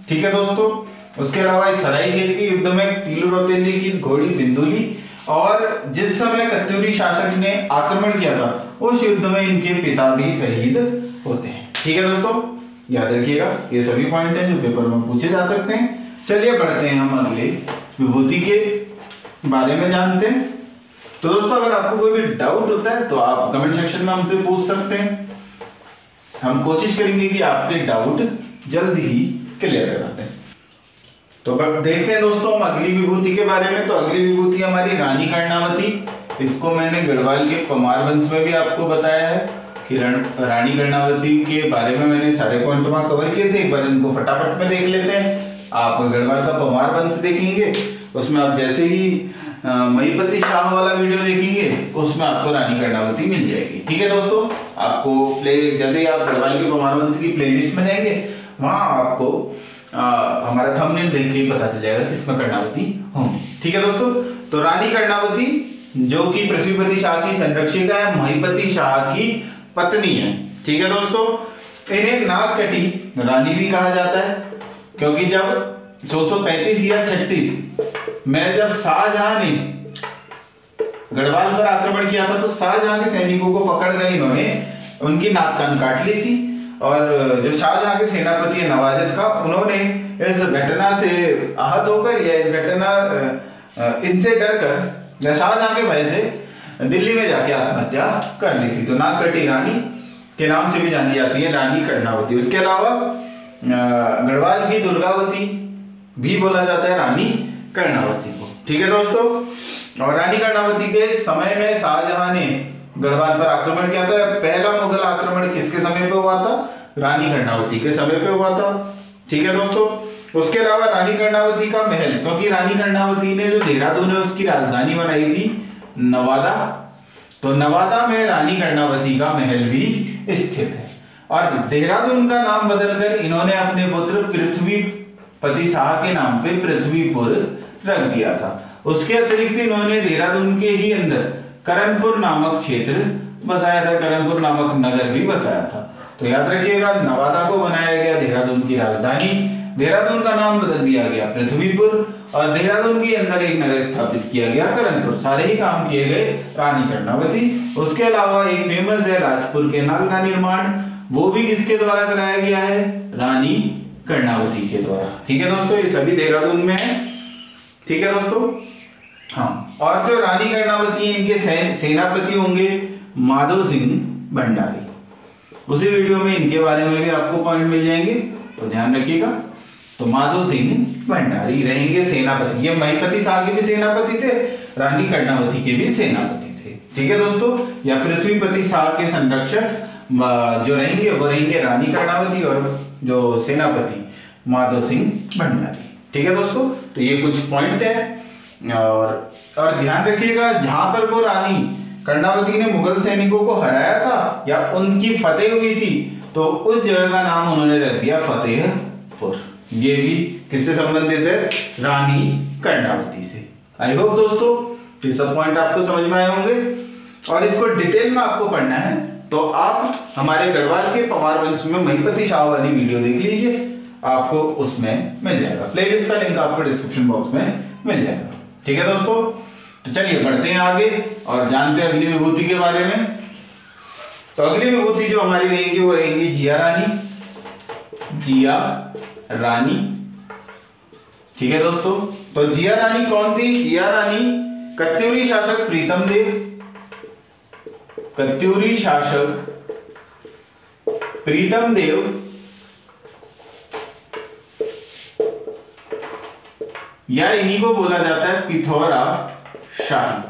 S1: ठीक है दोस्तों, उसके अलावा इस सरायखेत के युद्ध में तीलू रौतेली की घोड़ी बिंदुली, और जिस समय कत्यूरी शासक ने आक्रमण किया था उस युद्ध में इनके पिता भी शहीद होते हैं। ठीक है दोस्तों, याद रखिएगा ये सभी पॉइंट हैं जो पेपर में पूछे जा सकते हैं। चलिए बढ़ते हैं हम अगले विभूति के बारे में जानते हैं। तो दोस्तों अगर आपको कोई भी डाउट होता है तो आप कमेंट सेक्शन में हमसे पूछ सकते हैं। हम कोशिश करेंगे कि आपके डाउट जल्द ही क्लियर कराते हैं। तो देखते हैं दोस्तों हम अगली विभूति के बारे में। तो अगली विभूति हमारी रानी कर्णावती। इसको मैंने गढ़वाल के पमार वंश में भी आपको बताया है कि रानी कर्णावती के बारे में मैंने सारे पॉइंट वहां कवर किए थे। एक बार इनको फटाफट में देख लेते हैं। आप गढ़वाल का पमार वंश देखेंगे, उसमें आप जैसे ही महिपति शाह वाला वीडियो देखेंगे उसमें आपको रानी कर्णावती मिल जाएगी। ठीक है दोस्तों, आपको जैसे ही आप गढ़वाल के पमार वंश की प्लेलिस्ट में जाएंगे वहां आपको हमारा थंबनेल देख के पता चल जाएगा कि इसमें कर्णावती होंगी। ठीक है दोस्तों, तो रानी कर्णावती जो कि पृथ्वीपति शाह की संरक्षिका है, महिपति शाह की पत्नी है। ठीक है दोस्तों, इन्हें नागकटी रानी भी कहा जाता है, क्योंकि जब 1635 या 36 में जब शाहजहां ने गढ़वाल पर आक्रमण किया था तो शाहजहां के सैनिकों को पकड़कर इन्होंने उनकी नाक कान काट ली थी। और जो शाहजहां के सेनापति है नवाजत खां, उन्होंने इस घटना से आहत होकर या इस घटना इनसे डरकर या शाहजहां के भय से दिल्ली में जाके आत्महत्या कर ली थी। तो नागकटी रानी के नाम से भी जानी जाती है रानी कर्णावती। उसके अलावा गढ़वाल की दुर्गावती भी बोला जाता है रानी कर्णावती को। ठीक है दोस्तों, और रानी कर्णावती के समय में शाहजहां ने गढ़वाल पर आक्रमण किया था। पहला मुगल आक्रमण किसके समय पे हुआ था, रानी कर्णावती के समय पे हुआ था। ठीक है दोस्तों, उसके अलावा रानी कर्णावती का महल, क्योंकि रानी कर्णावती ने जो देहरादून है उसकी राजधानी बनाई थी नवादा, तो नवादा में रानी कर्णावती का महल भी स्थित है। और देहरादून का नाम बदलकर इन्होंने अपने पुत्र पृथ्वीपति शाह के नाम पे पृथ्वीपुर रख दिया था। उसके अतिरिक्त इन्होंने देहरादून के ही अंदर करणपुर नामक क्षेत्र बसाया था, करणपुर नामक नगर भी बसाया था। तो याद रखिएगा नवादा को बनाया गया देहरादून की राजधानी, देहरादून का नाम बदल दिया गया पृथ्वीपुर और देहरादून के अंदर एक नगर स्थापित किया गया करणपुर। सारे ही काम किए गए रानी कर्णावती। उसके अलावा एक फेमस है राजपुर कैनाल का निर्माण, वो भी किसके द्वारा कराया गया है? रानी कर्णावती के द्वारा। ठीक है दोस्तों, ये सभी देहरादून में है। ठीक है दोस्तों, हाँ, और जो रानी कर्णावती इनके सेनापति होंगे माधो सिंह भंडारी। उसी वीडियो में इनके बारे में भी आपको पॉइंट मिल जाएंगे, तो ध्यान रखिएगा। तो माधो सिंह भंडारी रहेंगे सेनापति। ये महिपति शाह के भी सेनापति थे, रानी कर्णावती के भी सेनापति थे। ठीक है दोस्तों, या पृथ्वीपति शाह के संरक्षक जो रहेंगे वो रहेंगे रानी कर्णावती और जो सेनापति माधो सिंह भंडारी। ठीक है दोस्तों, तो ये कुछ पॉइंट है। और ध्यान रखिएगा, जहां पर वो रानी कर्णावती ने मुगल सैनिकों को हराया था या उनकी फतेह हुई थी, तो उस जगह का नाम उन्होंने रख दिया फतेहपुर। ये भी किससे संबंधित है? रानी कर्णावती से। आई होप दोस्तों ये सब पॉइंट आपको समझ में आए होंगे। और इसको डिटेल में आपको पढ़ना है तो आप हमारे गढ़वाल के पवार वंश में महिपति शाह वाली वीडियो देख लीजिए, आपको उसमें मिल जाएगा। प्लेलिस्ट का लिंक आपको डिस्क्रिप्शन बॉक्स में मिल जाएगा। ठीक है दोस्तों, तो चलिए बढ़ते हैं आगे और जानते हैं अगली विभूति के बारे में। तो अगली विभूति जो हमारी रहेगी वो रहेगी जिया रानी। जिया रानी। ठीक है दोस्तों, तो जिया रानी कौन थी? जिया रानी कत्यूरी शासक प्रीतम देव, कत्यूरी शासक प्रीतम देव या इन्हीं को बोला जाता है पिथौरा शाही।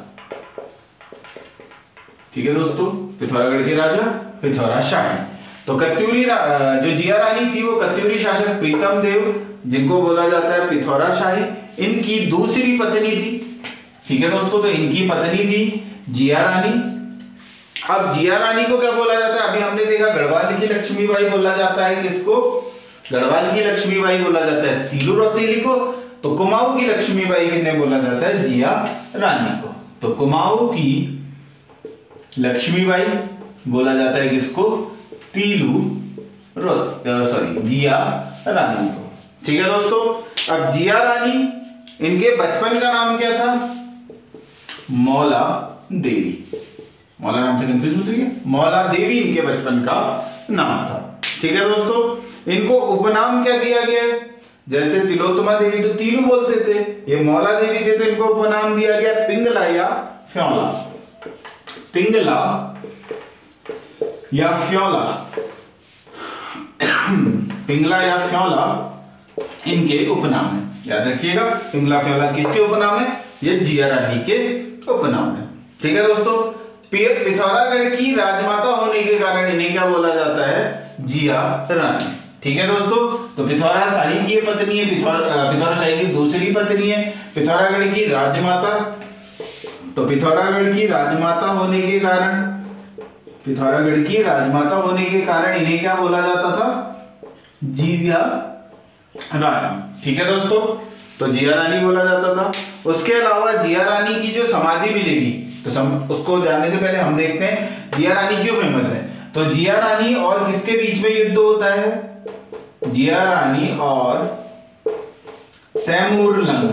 S1: ठीक है दोस्तों, पिथौरागढ़ के राजा पिथौरा शाही। तो कत्यूरी जो जिया रानी थी वो कत्यूरी शासक प्रीतम देव, जिनको बोला जाता है पिथौरा शाही, इनकी दूसरी पत्नी थी। ठीक है दोस्तों, तो इनकी पत्नी थी जिया रानी। अब जिया रानी को क्या बोला जाता है? अभी हमने देखा गढ़वाल की लक्ष्मीबाई बोला जाता है। किसको? गढ़वाल की लक्ष्मीबाई बोला जाता है तीलू रौतेली को। तो कुमाऊं की लक्ष्मीबाई किन्हें बोला जाता है? जिया रानी को। तो कुमाऊं की लक्ष्मीबाई बोला जाता है किसको? जिया रानी को। ठीक है दोस्तों, अब जिया रानी इनके बचपन का नाम क्या था? मौला देवी। मौला नाम से कंफ्यूज मत होइए, मौला देवी इनके बचपन का नाम था। ठीक है दोस्तों, इनको उपनाम क्या दिया गया है? जैसे तिलोत्तमा देवी तो तीलू बोलते थे, ये मौला देवी थे तो इनको उपनाम दिया गया पिंगला या फ्योला। पिंगला या फ्योला, पिंगला या फ्योला इनके उपनाम है। याद रखिएगा, पिंगला फ्योला किसके उपनाम है? ये जिया रानी के उपनाम है। ठीक है दोस्तों, पिथौरागढ़ की राजमाता होने के कारण इन्हें क्या बोला जाता है? जिया रानी। ठीक है दोस्तों, तो पिथौरा शाही की पत्नी है, पिथौरा शाही की दूसरी पत्नी है, पिथौरागढ़ की राजमाता। तो पिथौरागढ़ की राजमाता होने के कारण, पिथौरागढ़ की राजमाता होने के कारण इन्हें क्या बोला जाता था? जिया रानी। ठीक है दोस्तों, तो जिया रानी बोला जाता था। उसके अलावा जिया रानी की जो समाधि मिलेगी, तो उसको जानने से पहले हम देखते हैं जिया रानी क्यों फेमस है। तो जिया रानी और किसके बीच में युद्ध होता है? जिया रानी और तैमूर लंग।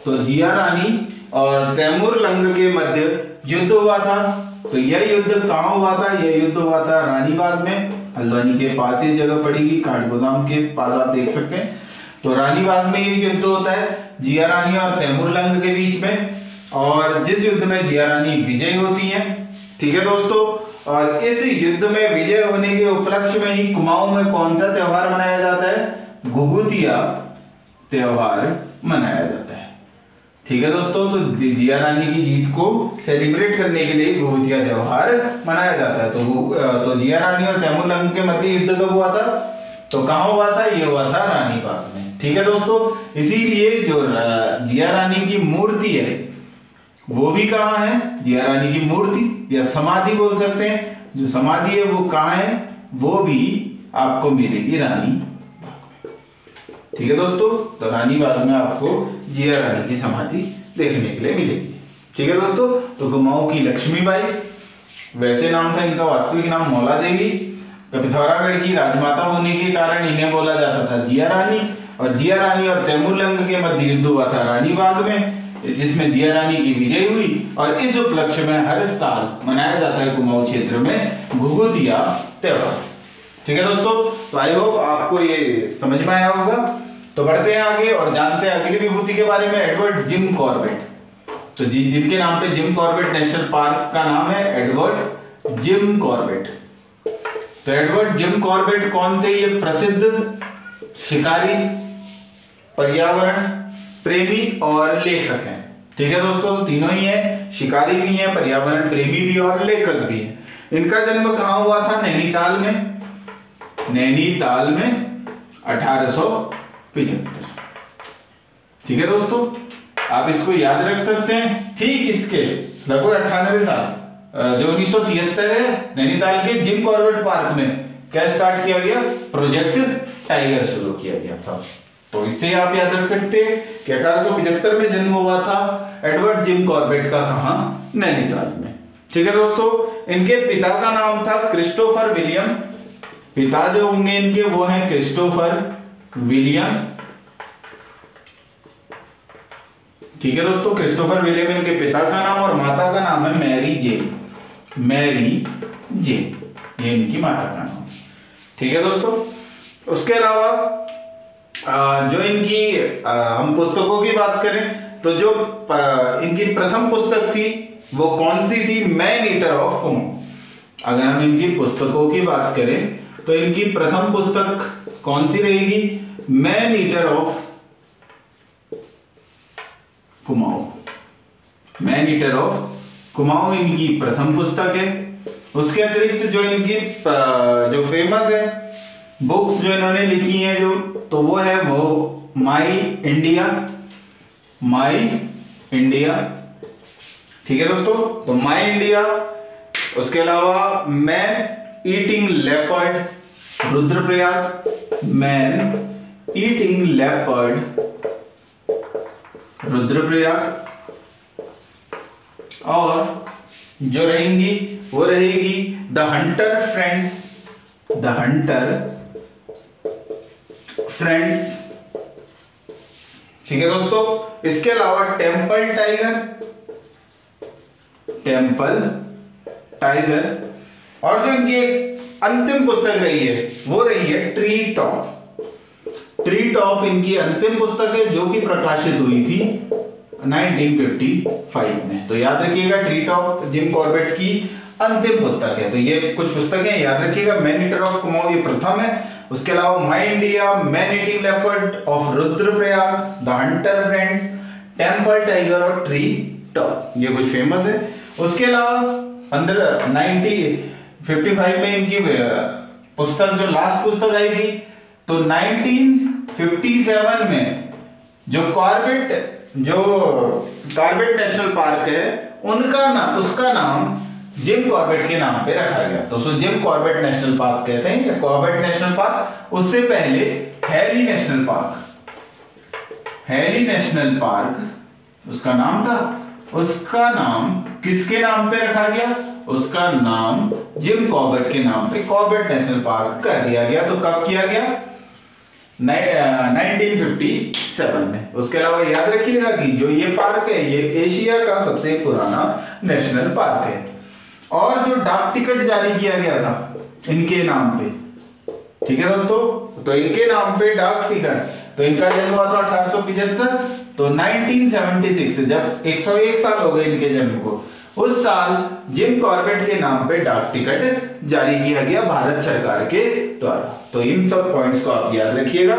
S1: तो जिया रानी और तैमूर लंग के मध्य युद्ध हुआ था। तो यह युद्ध कहां हुआ था? यह युद्ध हुआ था रानीबाग में, हल्द्वानी के पास ये जगह पड़ेगी, काठगोदाम के पास आप देख सकते हैं। तो रानीबाग में ये युद्ध होता है जिया रानी और तैमूर लंग के बीच में, और जिस युद्ध में जिया रानी विजयी होती है। ठीक है दोस्तों, और इस युद्ध में विजय होने के उपलक्ष्य में ही कुमाऊं में कौन सा त्योहार मनाया जाता है? घुघुतिया त्योहार मनाया जाता है। ठीक है दोस्तों, तो जिया रानी की जीत को सेलिब्रेट करने के लिए घुघुतिया त्योहार मनाया जाता है। तो जिया रानी और तैमूर लंग के मध्य युद्ध कब हुआ था? तो कहां हुआ था? ये हुआ था रानीबाग में। ठीक है दोस्तों, इसीलिए जो जिया रानी की मूर्ति है वो भी कहाँ है? जिया रानी की मूर्ति या समाधि बोल सकते हैं, जो समाधि है वो कहाँ है? वो भी आपको मिलेगी रानी बाग में। ठीक है दोस्तों, तो रानी बाग में आपको जिया रानी की समाधि देखने के लिए मिलेगी। ठीक है दोस्तों, तो कुमाऊं की लक्ष्मीबाई, वैसे नाम था इनका वास्तविक नाम मौला देवी। पिथौरागढ़ की राजमाता होने के कारण इन्हें बोला जाता था जिया रानी। और जिया रानी और तैमूरलंग के मध्य युद्ध हुआ था रानी बाग में, जिसमें जिया रानी की विजय हुई। और इस उपलक्ष्य में हर साल मनाया जाता है कुमाऊं क्षेत्र में घुघुतिया त्योहार। ठीक है दोस्तों, तो आई होप आपको ये समझ में आया होगा। तो बढ़ते हैं आगे और जानते हैं अगली विभूति के बारे में, एडवर्ड जिम कॉर्बेट। तो जिनके नाम पे जिम कॉर्बेट नेशनल पार्क का नाम है एडवर्ड जिम कॉर्बेट। तो एडवर्ड जिम कॉर्बेट कौन थे? ये प्रसिद्ध शिकारी, पर्यावरण प्रेमी और लेखक हैं। ठीक है दोस्तों, तीनों ही हैं, शिकारी भी हैं, पर्यावरण प्रेमी भी और लेखक भी हैं। इनका जन्म कहाँ हुआ था? नैनीताल में, नैनीताल में 1875। ठीक है दोस्तों, आप इसको याद रख सकते हैं। ठीक इसके लगभग 98 साल जो 1973 है, नैनीताल के जिम कॉर्बेट पार्क में क्या स्टार्ट किया गया? प्रोजेक्ट टाइगर शुरू किया गया था। तो इससे आप याद रख सकते हैं कि 1875 में जन्म हुआ था एडवर्ड जिम कॉर्बेट का। कहां? नैनीताल में। ठीक है दोस्तों, इनके पिता का नाम था क्रिस्टोफर विलियम। पिता जो होंगे इनके वो हैं क्रिस्टोफर विलियम। ठीक है दोस्तों, क्रिस्टोफर विलियम इनके पिता का नाम, और माता का नाम है मैरी जेन। मैरी जेन ये इनकी माता का नाम। ठीक है दोस्तों, उसके अलावा जो इनकी हम पुस्तकों की बात करें तो जो इनकी प्रथम पुस्तक थी वो कौन सी थी? Man eater of Kumaon. अगर हम इनकी पुस्तकों की बात करें तो इनकी प्रथम पुस्तक कौन सी रहेगी? Man eater of Kumaon. Man eater of Kumaon इनकी प्रथम पुस्तक है। उसके अतिरिक्त जो इनकी जो फेमस है बुक्स जो इन्होंने लिखी हैं जो, तो वो है वो माई इंडिया, माई इंडिया। ठीक है दोस्तों, तो माई इंडिया। उसके अलावा man eating leopard Rudraprayag, man eating leopard Rudraprayag. और जो रहेंगी वो रहेगी the hunter friends, the hunter friends. ठीक है दोस्तों, इसके अलावा टेंपल टाइगर, टेंपल टाइगर। और जो इनकी एक अंतिम पुस्तक रही है वो रही है ट्री टॉप। ट्री टॉप इनकी अंतिम पुस्तक है जो कि प्रकाशित हुई थी 1955 में। तो याद रखिएगा ट्री टॉप जिम कॉर्बेट की अंतिम पुस्तक है। तो ये कुछ पुस्तकें याद रखिएगा। मैन ईटर ऑफ कुमाऊं ये प्रथम है। उसके अलावा my India, man eating leopard of Rudraprayag, the hunter friends, temple tiger और ट्री टॉप, ये कुछ फेमस है। उसके अलावा 1955 में इनकी पुस्तक जो लास्ट पुस्तक आई थी, तो 1957 में जो कॉर्बेट नेशनल पार्क है उनका नाम, उसका नाम जिम कॉर्बेट के नाम पे रखा गया। तो उसको जिम कॉर्बेट नेशनल पार्क कहते हैं, या कॉर्बेट नेशनल पार्क। उससे पहले Hailey national park, Hailey national park उसका नाम था। उसका नाम किसके नाम पे रखा गया? उसका नाम जिम कॉर्बेट के नाम पे कॉर्बेट नेशनल पार्क कर दिया गया। तो कब किया गया? 1957 में। उसके अलावा याद रखिएगा कि जो ये पार्क है ये एशिया का सबसे पुराना नेशनल पार्क है। और जो डाक टिकट जारी किया गया था इनके नाम पे, ठीक है दोस्तों, तो इनके नाम पे डाक टिकट, तो इनका जन्म हुआ था 1875, तो 1976 जब 101 साल हो गए इनके जन्म को, उस साल जिम कॉर्बेट के नाम पे डाक टिकट जारी किया गया भारत सरकार के द्वारा। तो इन सब पॉइंट्स को आप याद रखिएगा।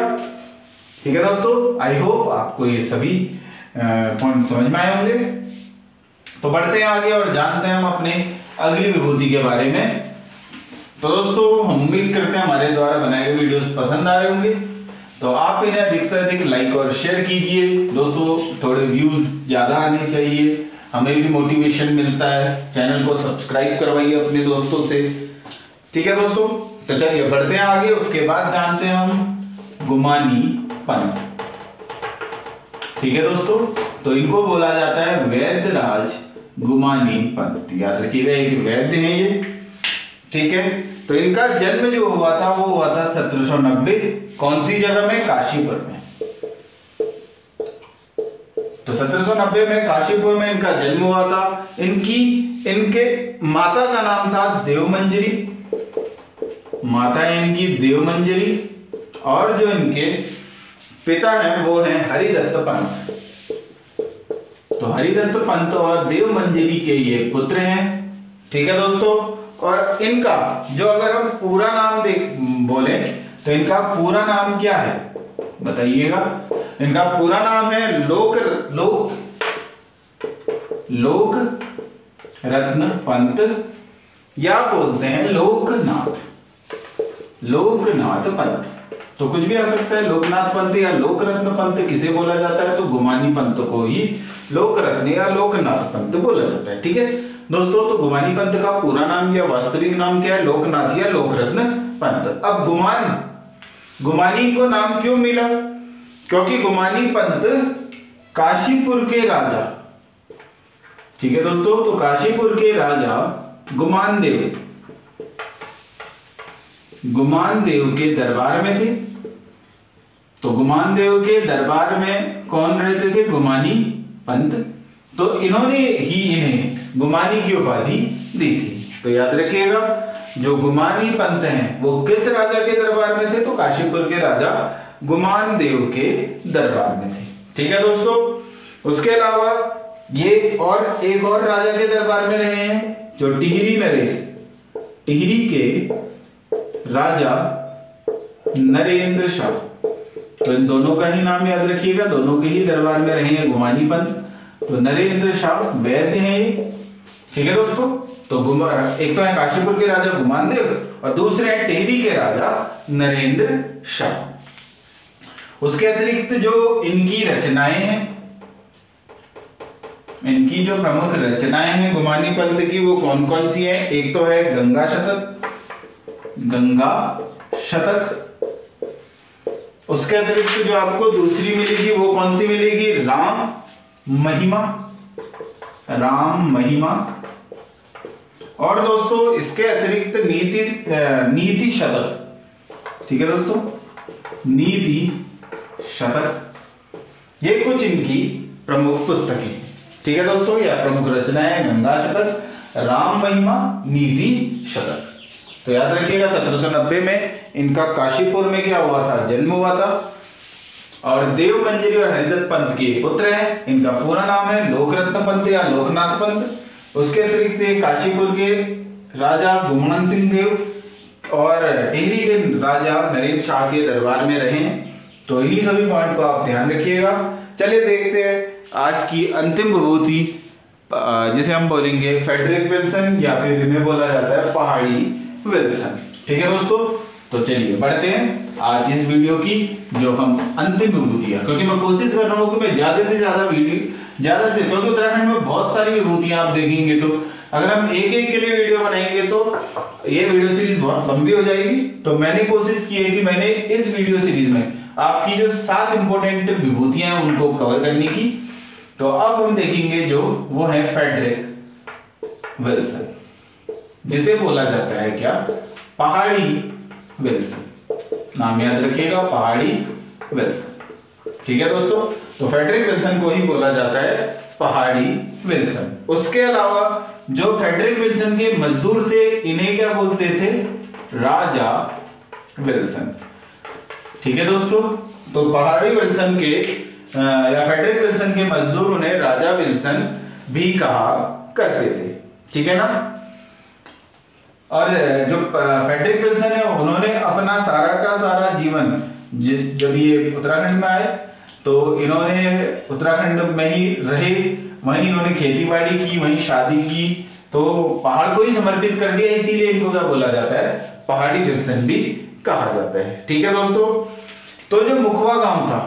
S1: ठीक है दोस्तों, आई होप आपको ये सभी पॉइंट समझ में आए होंगे। तो बढ़ते हैं आगे और जानते हैं हम अपने अगली विभूति के बारे में। तो दोस्तों हम उम्मीद करते हैं हमारे द्वारा बनाए गए वीडियोस पसंद आ रहे होंगे, तो आप इन्हें अधिक से अधिक लाइक और शेयर कीजिए दोस्तों। थोड़े व्यूज ज्यादा आने चाहिए, हमें भी मोटिवेशन मिलता है। चैनल को सब्सक्राइब करवाइए अपने दोस्तों से। ठीक है दोस्तों, तो चलिए बढ़ते हैं आगे। उसके बाद जानते हैं हम गुमानी पंत। ठीक है दोस्तों, तो इनको बोला जाता है वैद्यराज गुमानी पंत। याद रखिएगा एक वैद्य है ये। ठीक है, तो इनका जन्म जो हुआ था वो हुआ था 1790। कौन सी जगह में? काशीपुर में। तो 1790 में काशीपुर में इनका जन्म हुआ था। इनके माता का नाम था देवमंजरी, माता है इनकी देवमंजरी, और जो इनके पिता हैं वो हैं हरिदत्त पंत। तो हरिदत्त पंत और देवमंजरी के ये पुत्र हैं। ठीक है दोस्तों, और इनका जो अगर हम पूरा नाम बोले तो इनका पूरा नाम क्या है बताइएगा? इनका पूरा नाम है लोक रत्न पंत, या बोलते हैं लोकनाथ पंत। तो कुछ भी आ सकता है, लोकनाथ पंत या लोकरत्न पंत किसे बोला जाता है? तो गुमानी पंत को ही लोकरत्न या लोकनाथ पंत बोला जाता है। ठीक है दोस्तों, तो गुमानी पंत का पूरा नाम या वास्तविक नाम क्या है? लोकनाथ या लोकरत्न पंत। अब गुमानी को नाम क्यों मिला? क्योंकि गुमानी पंत काशीपुर के राजा, ठीक है दोस्तों, तो काशीपुर के राजा गुमान देव के दरबार में थे। तो गुमान देव के दरबार में कौन रहते थे? गुमानी पंत। तो इन्होंने ही इन्हें गुमानी की उपाधि दी थी। तो याद रखिएगा, जो गुमानी पंत हैं वो किस राजा के दरबार में थे? तो काशीपुर के राजा गुमान देव के दरबार में थे। ठीक है दोस्तों, उसके अलावा ये और एक और राजा के दरबार में रहे हैं जो टिहरी नरेश, टिहरी के राजा नरेंद्र शाह। तो इन दोनों का ही नाम याद रखिएगा, दोनों के ही दरबार में रहे हैं गुमानी पंत। तो नरेंद्र शाह वैद्य हैं ये। ठीक है दोस्तों, तो एक तो है काशीपुर के राजा गुमान देव और दूसरे हैं टिहरी के राजा नरेंद्र शाह। उसके अतिरिक्त जो इनकी रचनाएं हैं, इनकी जो प्रमुख रचनाएं हैं गुमानी पंत की, वो कौन कौन सी हैं? एक तो है गंगा शतक। उसके अतिरिक्त जो आपको दूसरी मिलेगी वो कौन सी मिलेगी? राम महिमा। और दोस्तों इसके अतिरिक्त नीति शतक। ठीक है दोस्तों, नीति शतक, ये कुछ इनकी प्रमुख पुस्तकें। ठीक है दोस्तों, यह प्रमुख रचनाएं गंगा शतक, राम महिमा, नीति शतक। तो याद रखिएगा 1790 में इनका काशीपुर में क्या हुआ था? जन्म हुआ था। और देवमंजरी और हरिदत्त पंत के पुत्र हैं। इनका पूरा नाम है लोकरत्न पंत या लोकनाथ पंत। उसके अतिरिक्त काशीपुर के राजा गुमान सिंह देव और टिहरी के राजा नरेंद्र शाह के दरबार में रहे हैं। तो इन्हीं सभी पॉइंट को आप ध्यान रखिएगा। चलिए देखते हैं आज की अंतिम विभूति, जिसे हम बोलेंगे फ्रेडरिक विल्सन या फिर इन्हें बोला जाता है पहाड़ी विल्सन। ठीक है दोस्तों, तो चलिए बढ़ते हैं आज इस वीडियो की जो हम अंतिम विभूतियां, क्योंकि मैं कोशिश कर रहा हूँ कि मैं ज्यादा से ज्यादा क्योंकि उत्तराखंड में बहुत सारी विभूतियां आप देखेंगे, तो अगर हम एक के लिए वीडियो बनाएंगे तो ये वीडियो सीरीज बहुत लंबी हो जाएगी। तो मैंने कोशिश की है कि मैंने इस वीडियो सीरीज में आपकी जो 7 इंपॉर्टेंट विभूतियां हैं उनको कवर करने की। तो अब हम देखेंगे जो वो है फ्रेडरिक विल्सन, जिसे बोला जाता है क्या? पहाड़ी विल्सन। नाम याद रखिएगा, पहाड़ी विल्सन। ठीक है दोस्तों, तो फ्रेडरिक विल्सन को ही बोला जाता है पहाड़ी विल्सन। उसके अलावा जो फ्रेडरिक विल्सन के मजदूर थे इन्हें क्या बोलते थे? राजा विल्सन। ठीक है दोस्तों, तो पहाड़ी विल्सन के या फ्रेडरिक विल्सन के मजदूर उन्हें राजा विल्सन भी कहा करते थे। ठीक है ना? और जो फ्रेडरिक विल्सन है उन्होंने अपना सारा का सारा जीवन, जब ये उत्तराखंड में आए तो इन्होंने उत्तराखंड में ही रहे, वहीं इन्होंने खेती बाड़ी की, वहीं शादी की, तो पहाड़ को ही समर्पित कर दिया, इसीलिए इनको क्या बोला जाता है? पहाड़ी विल्सन भी कहा जाता है। ठीक है दोस्तों, तो जो मुखवा गांव था,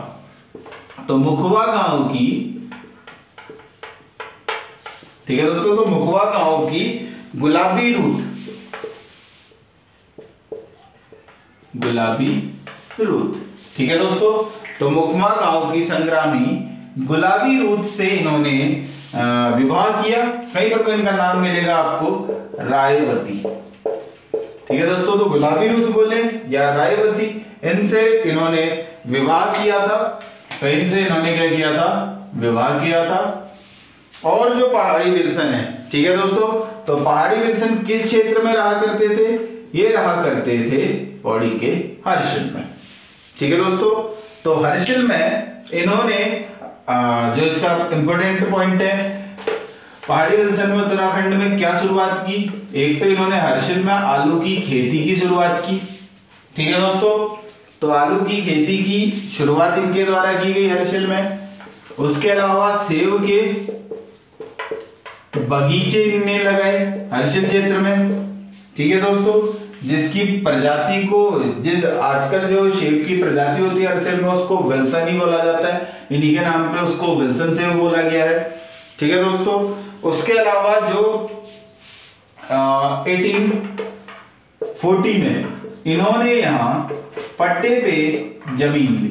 S1: तो मुखवा गांव की, ठीक है दोस्तों, तो मुखवा गांव की गुलाबी रूथ। ठीक है दोस्तों, तो मुखवा गांव की संग्रामी गुलाबी रूथ से इन्होंने विवाह किया। कहीं पर इनका नाम मिलेगा आपको रायवती। ठीक है दोस्तों। तो गुलाबी रुख बोले या रायवती, इनसे इन्होंने विवाह किया था। तो इनसे इन्होंने क्या किया था? विवाह किया था। और जो पहाड़ी विल्सन है, ठीक है दोस्तों, तो पहाड़ी विल्सन किस क्षेत्र में रहा करते थे? ये रहा करते थे पौड़ी के हर्षिल में। ठीक है दोस्तों। तो हर्षिल में इन्होंने जो इसका इंपॉर्टेंट पॉइंट है, पहाड़ी विल्सन में उत्तराखंड में क्या शुरुआत की? एक तो इन्होंने हर्षिल में आलू की खेती की शुरुआत की। ठीक है दोस्तों। तो आलू की खेती की शुरुआत इनके द्वारा की गई हर्षिल में। उसके अलावा सेब के बगीचे इनने लगाए हर्षिल क्षेत्र में। ठीक है दोस्तों। जिसकी प्रजाति को, जिस आजकल जो सेब की प्रजाति होती है हर्षिल में, उसको विल्सन ही बोला जाता है। इन्हीं के नाम पे उसको विल्सन सेब बोला गया है। ठीक है दोस्तों। उसके अलावा जो 1840 में इन्होंने यहाँ पट्टे पे जमीन ली,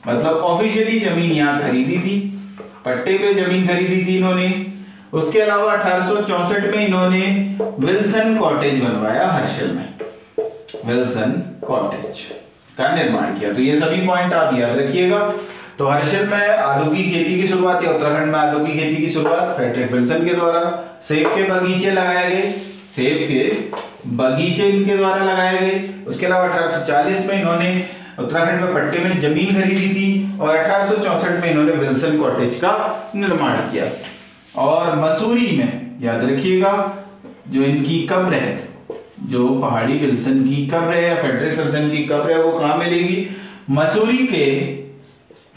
S1: मतलब ऑफिशियली जमीन यहाँ खरीदी थी, पट्टे पे जमीन खरीदी थी इन्होंने। उसके अलावा 1864 में इन्होंने विल्सन कॉटेज बनवाया हर्षिल में, विल्सन कॉटेज का निर्माण किया। तो ये सभी पॉइंट आप याद रखिएगा। तो हर्षिल में आलू की खेती की शुरुआत, या उत्तराखंड में आलू की खेती की शुरुआत फ्रेडरिक विल्सन के द्वारा। सेब के बगीचे लगाए गए, सेब के बगीचे इनके द्वारा लगाए गए। उसके अलावा 1840 में इन्होंने उत्तराखंड में पट्टे में जमीन खरीदी थी और 1864 में इन्होंने विल्सन कॉटेज का निर्माण किया। और मसूरी में याद रखिएगा, जो इनकी कब्र है, जो पहाड़ी विल्सन की कब्र है या फ्रेडरिक विल्सन की कब्र है, वो कहाँ मिलेगी? मसूरी के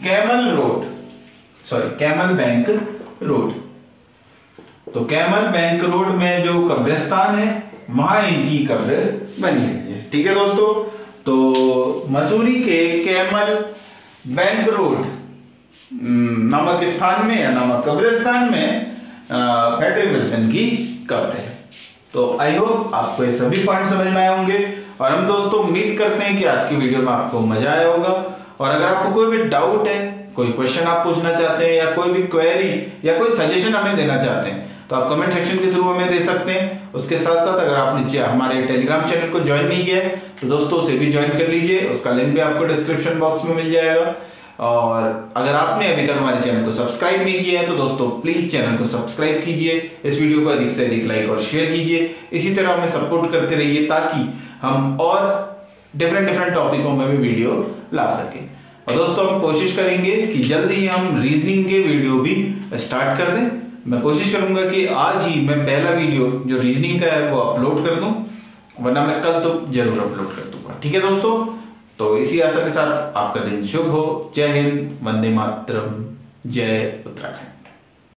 S1: कैमल बैंक रोड। तो कैमल बैंक रोड में जो कब्रिस्तान है, वहां इनकी कब्र बनी हुई है। ठीक है दोस्तों। तो मसूरी के कैमल बैंक रोड नामक स्थान में या नामक कब्रिस्तान में फ्रेडरिक विल्सन की कब्र है। तो आई होप आपको ये सभी पॉइंट समझ में आए होंगे। और हम दोस्तों उम्मीद करते हैं कि आज की वीडियो में आपको मजा आया होगा। और अगर आपको कोई भी डाउट है, कोई क्वेश्चन आप पूछना चाहते हैं, या कोई भी क्वेरी या कोई सजेशन हमें देना चाहते हैं, तो आप कमेंट सेक्शन के थ्रू हमें दे सकते हैं। उसके साथ साथ अगर आपने हमारे टेलीग्राम चैनल को ज्वाइन नहीं किया है, तो दोस्तों उसे भी ज्वाइन कर लीजिए। उसका लिंक भी आपको डिस्क्रिप्शन बॉक्स में मिल जाएगा। और अगर आपने अभी तक हमारे चैनल को सब्सक्राइब नहीं किया है, तो दोस्तों प्लीज चैनल को सब्सक्राइब कीजिए। इस वीडियो को अधिक से अधिक लाइक और शेयर कीजिए। इसी तरह हमें सपोर्ट करते रहिए, ताकि हम और डिफरेंट टॉपिकों में भी वीडियो ला सकें। और दोस्तों हम कोशिश करेंगे कि जल्दी ही हम रीजनिंग के वीडियो भी स्टार्ट कर दें। मैं कोशिश करूंगा कि आज ही मैं पहला वीडियो जो रीजनिंग का है वो अपलोड कर दूं, वरना मैं कल तो जरूर अपलोड कर दूंगा। ठीक है दोस्तों। तो इसी आशा के साथ आपका दिन शुभ हो। जय हिंद, वंदे मातरम, जय उत्तराखंड।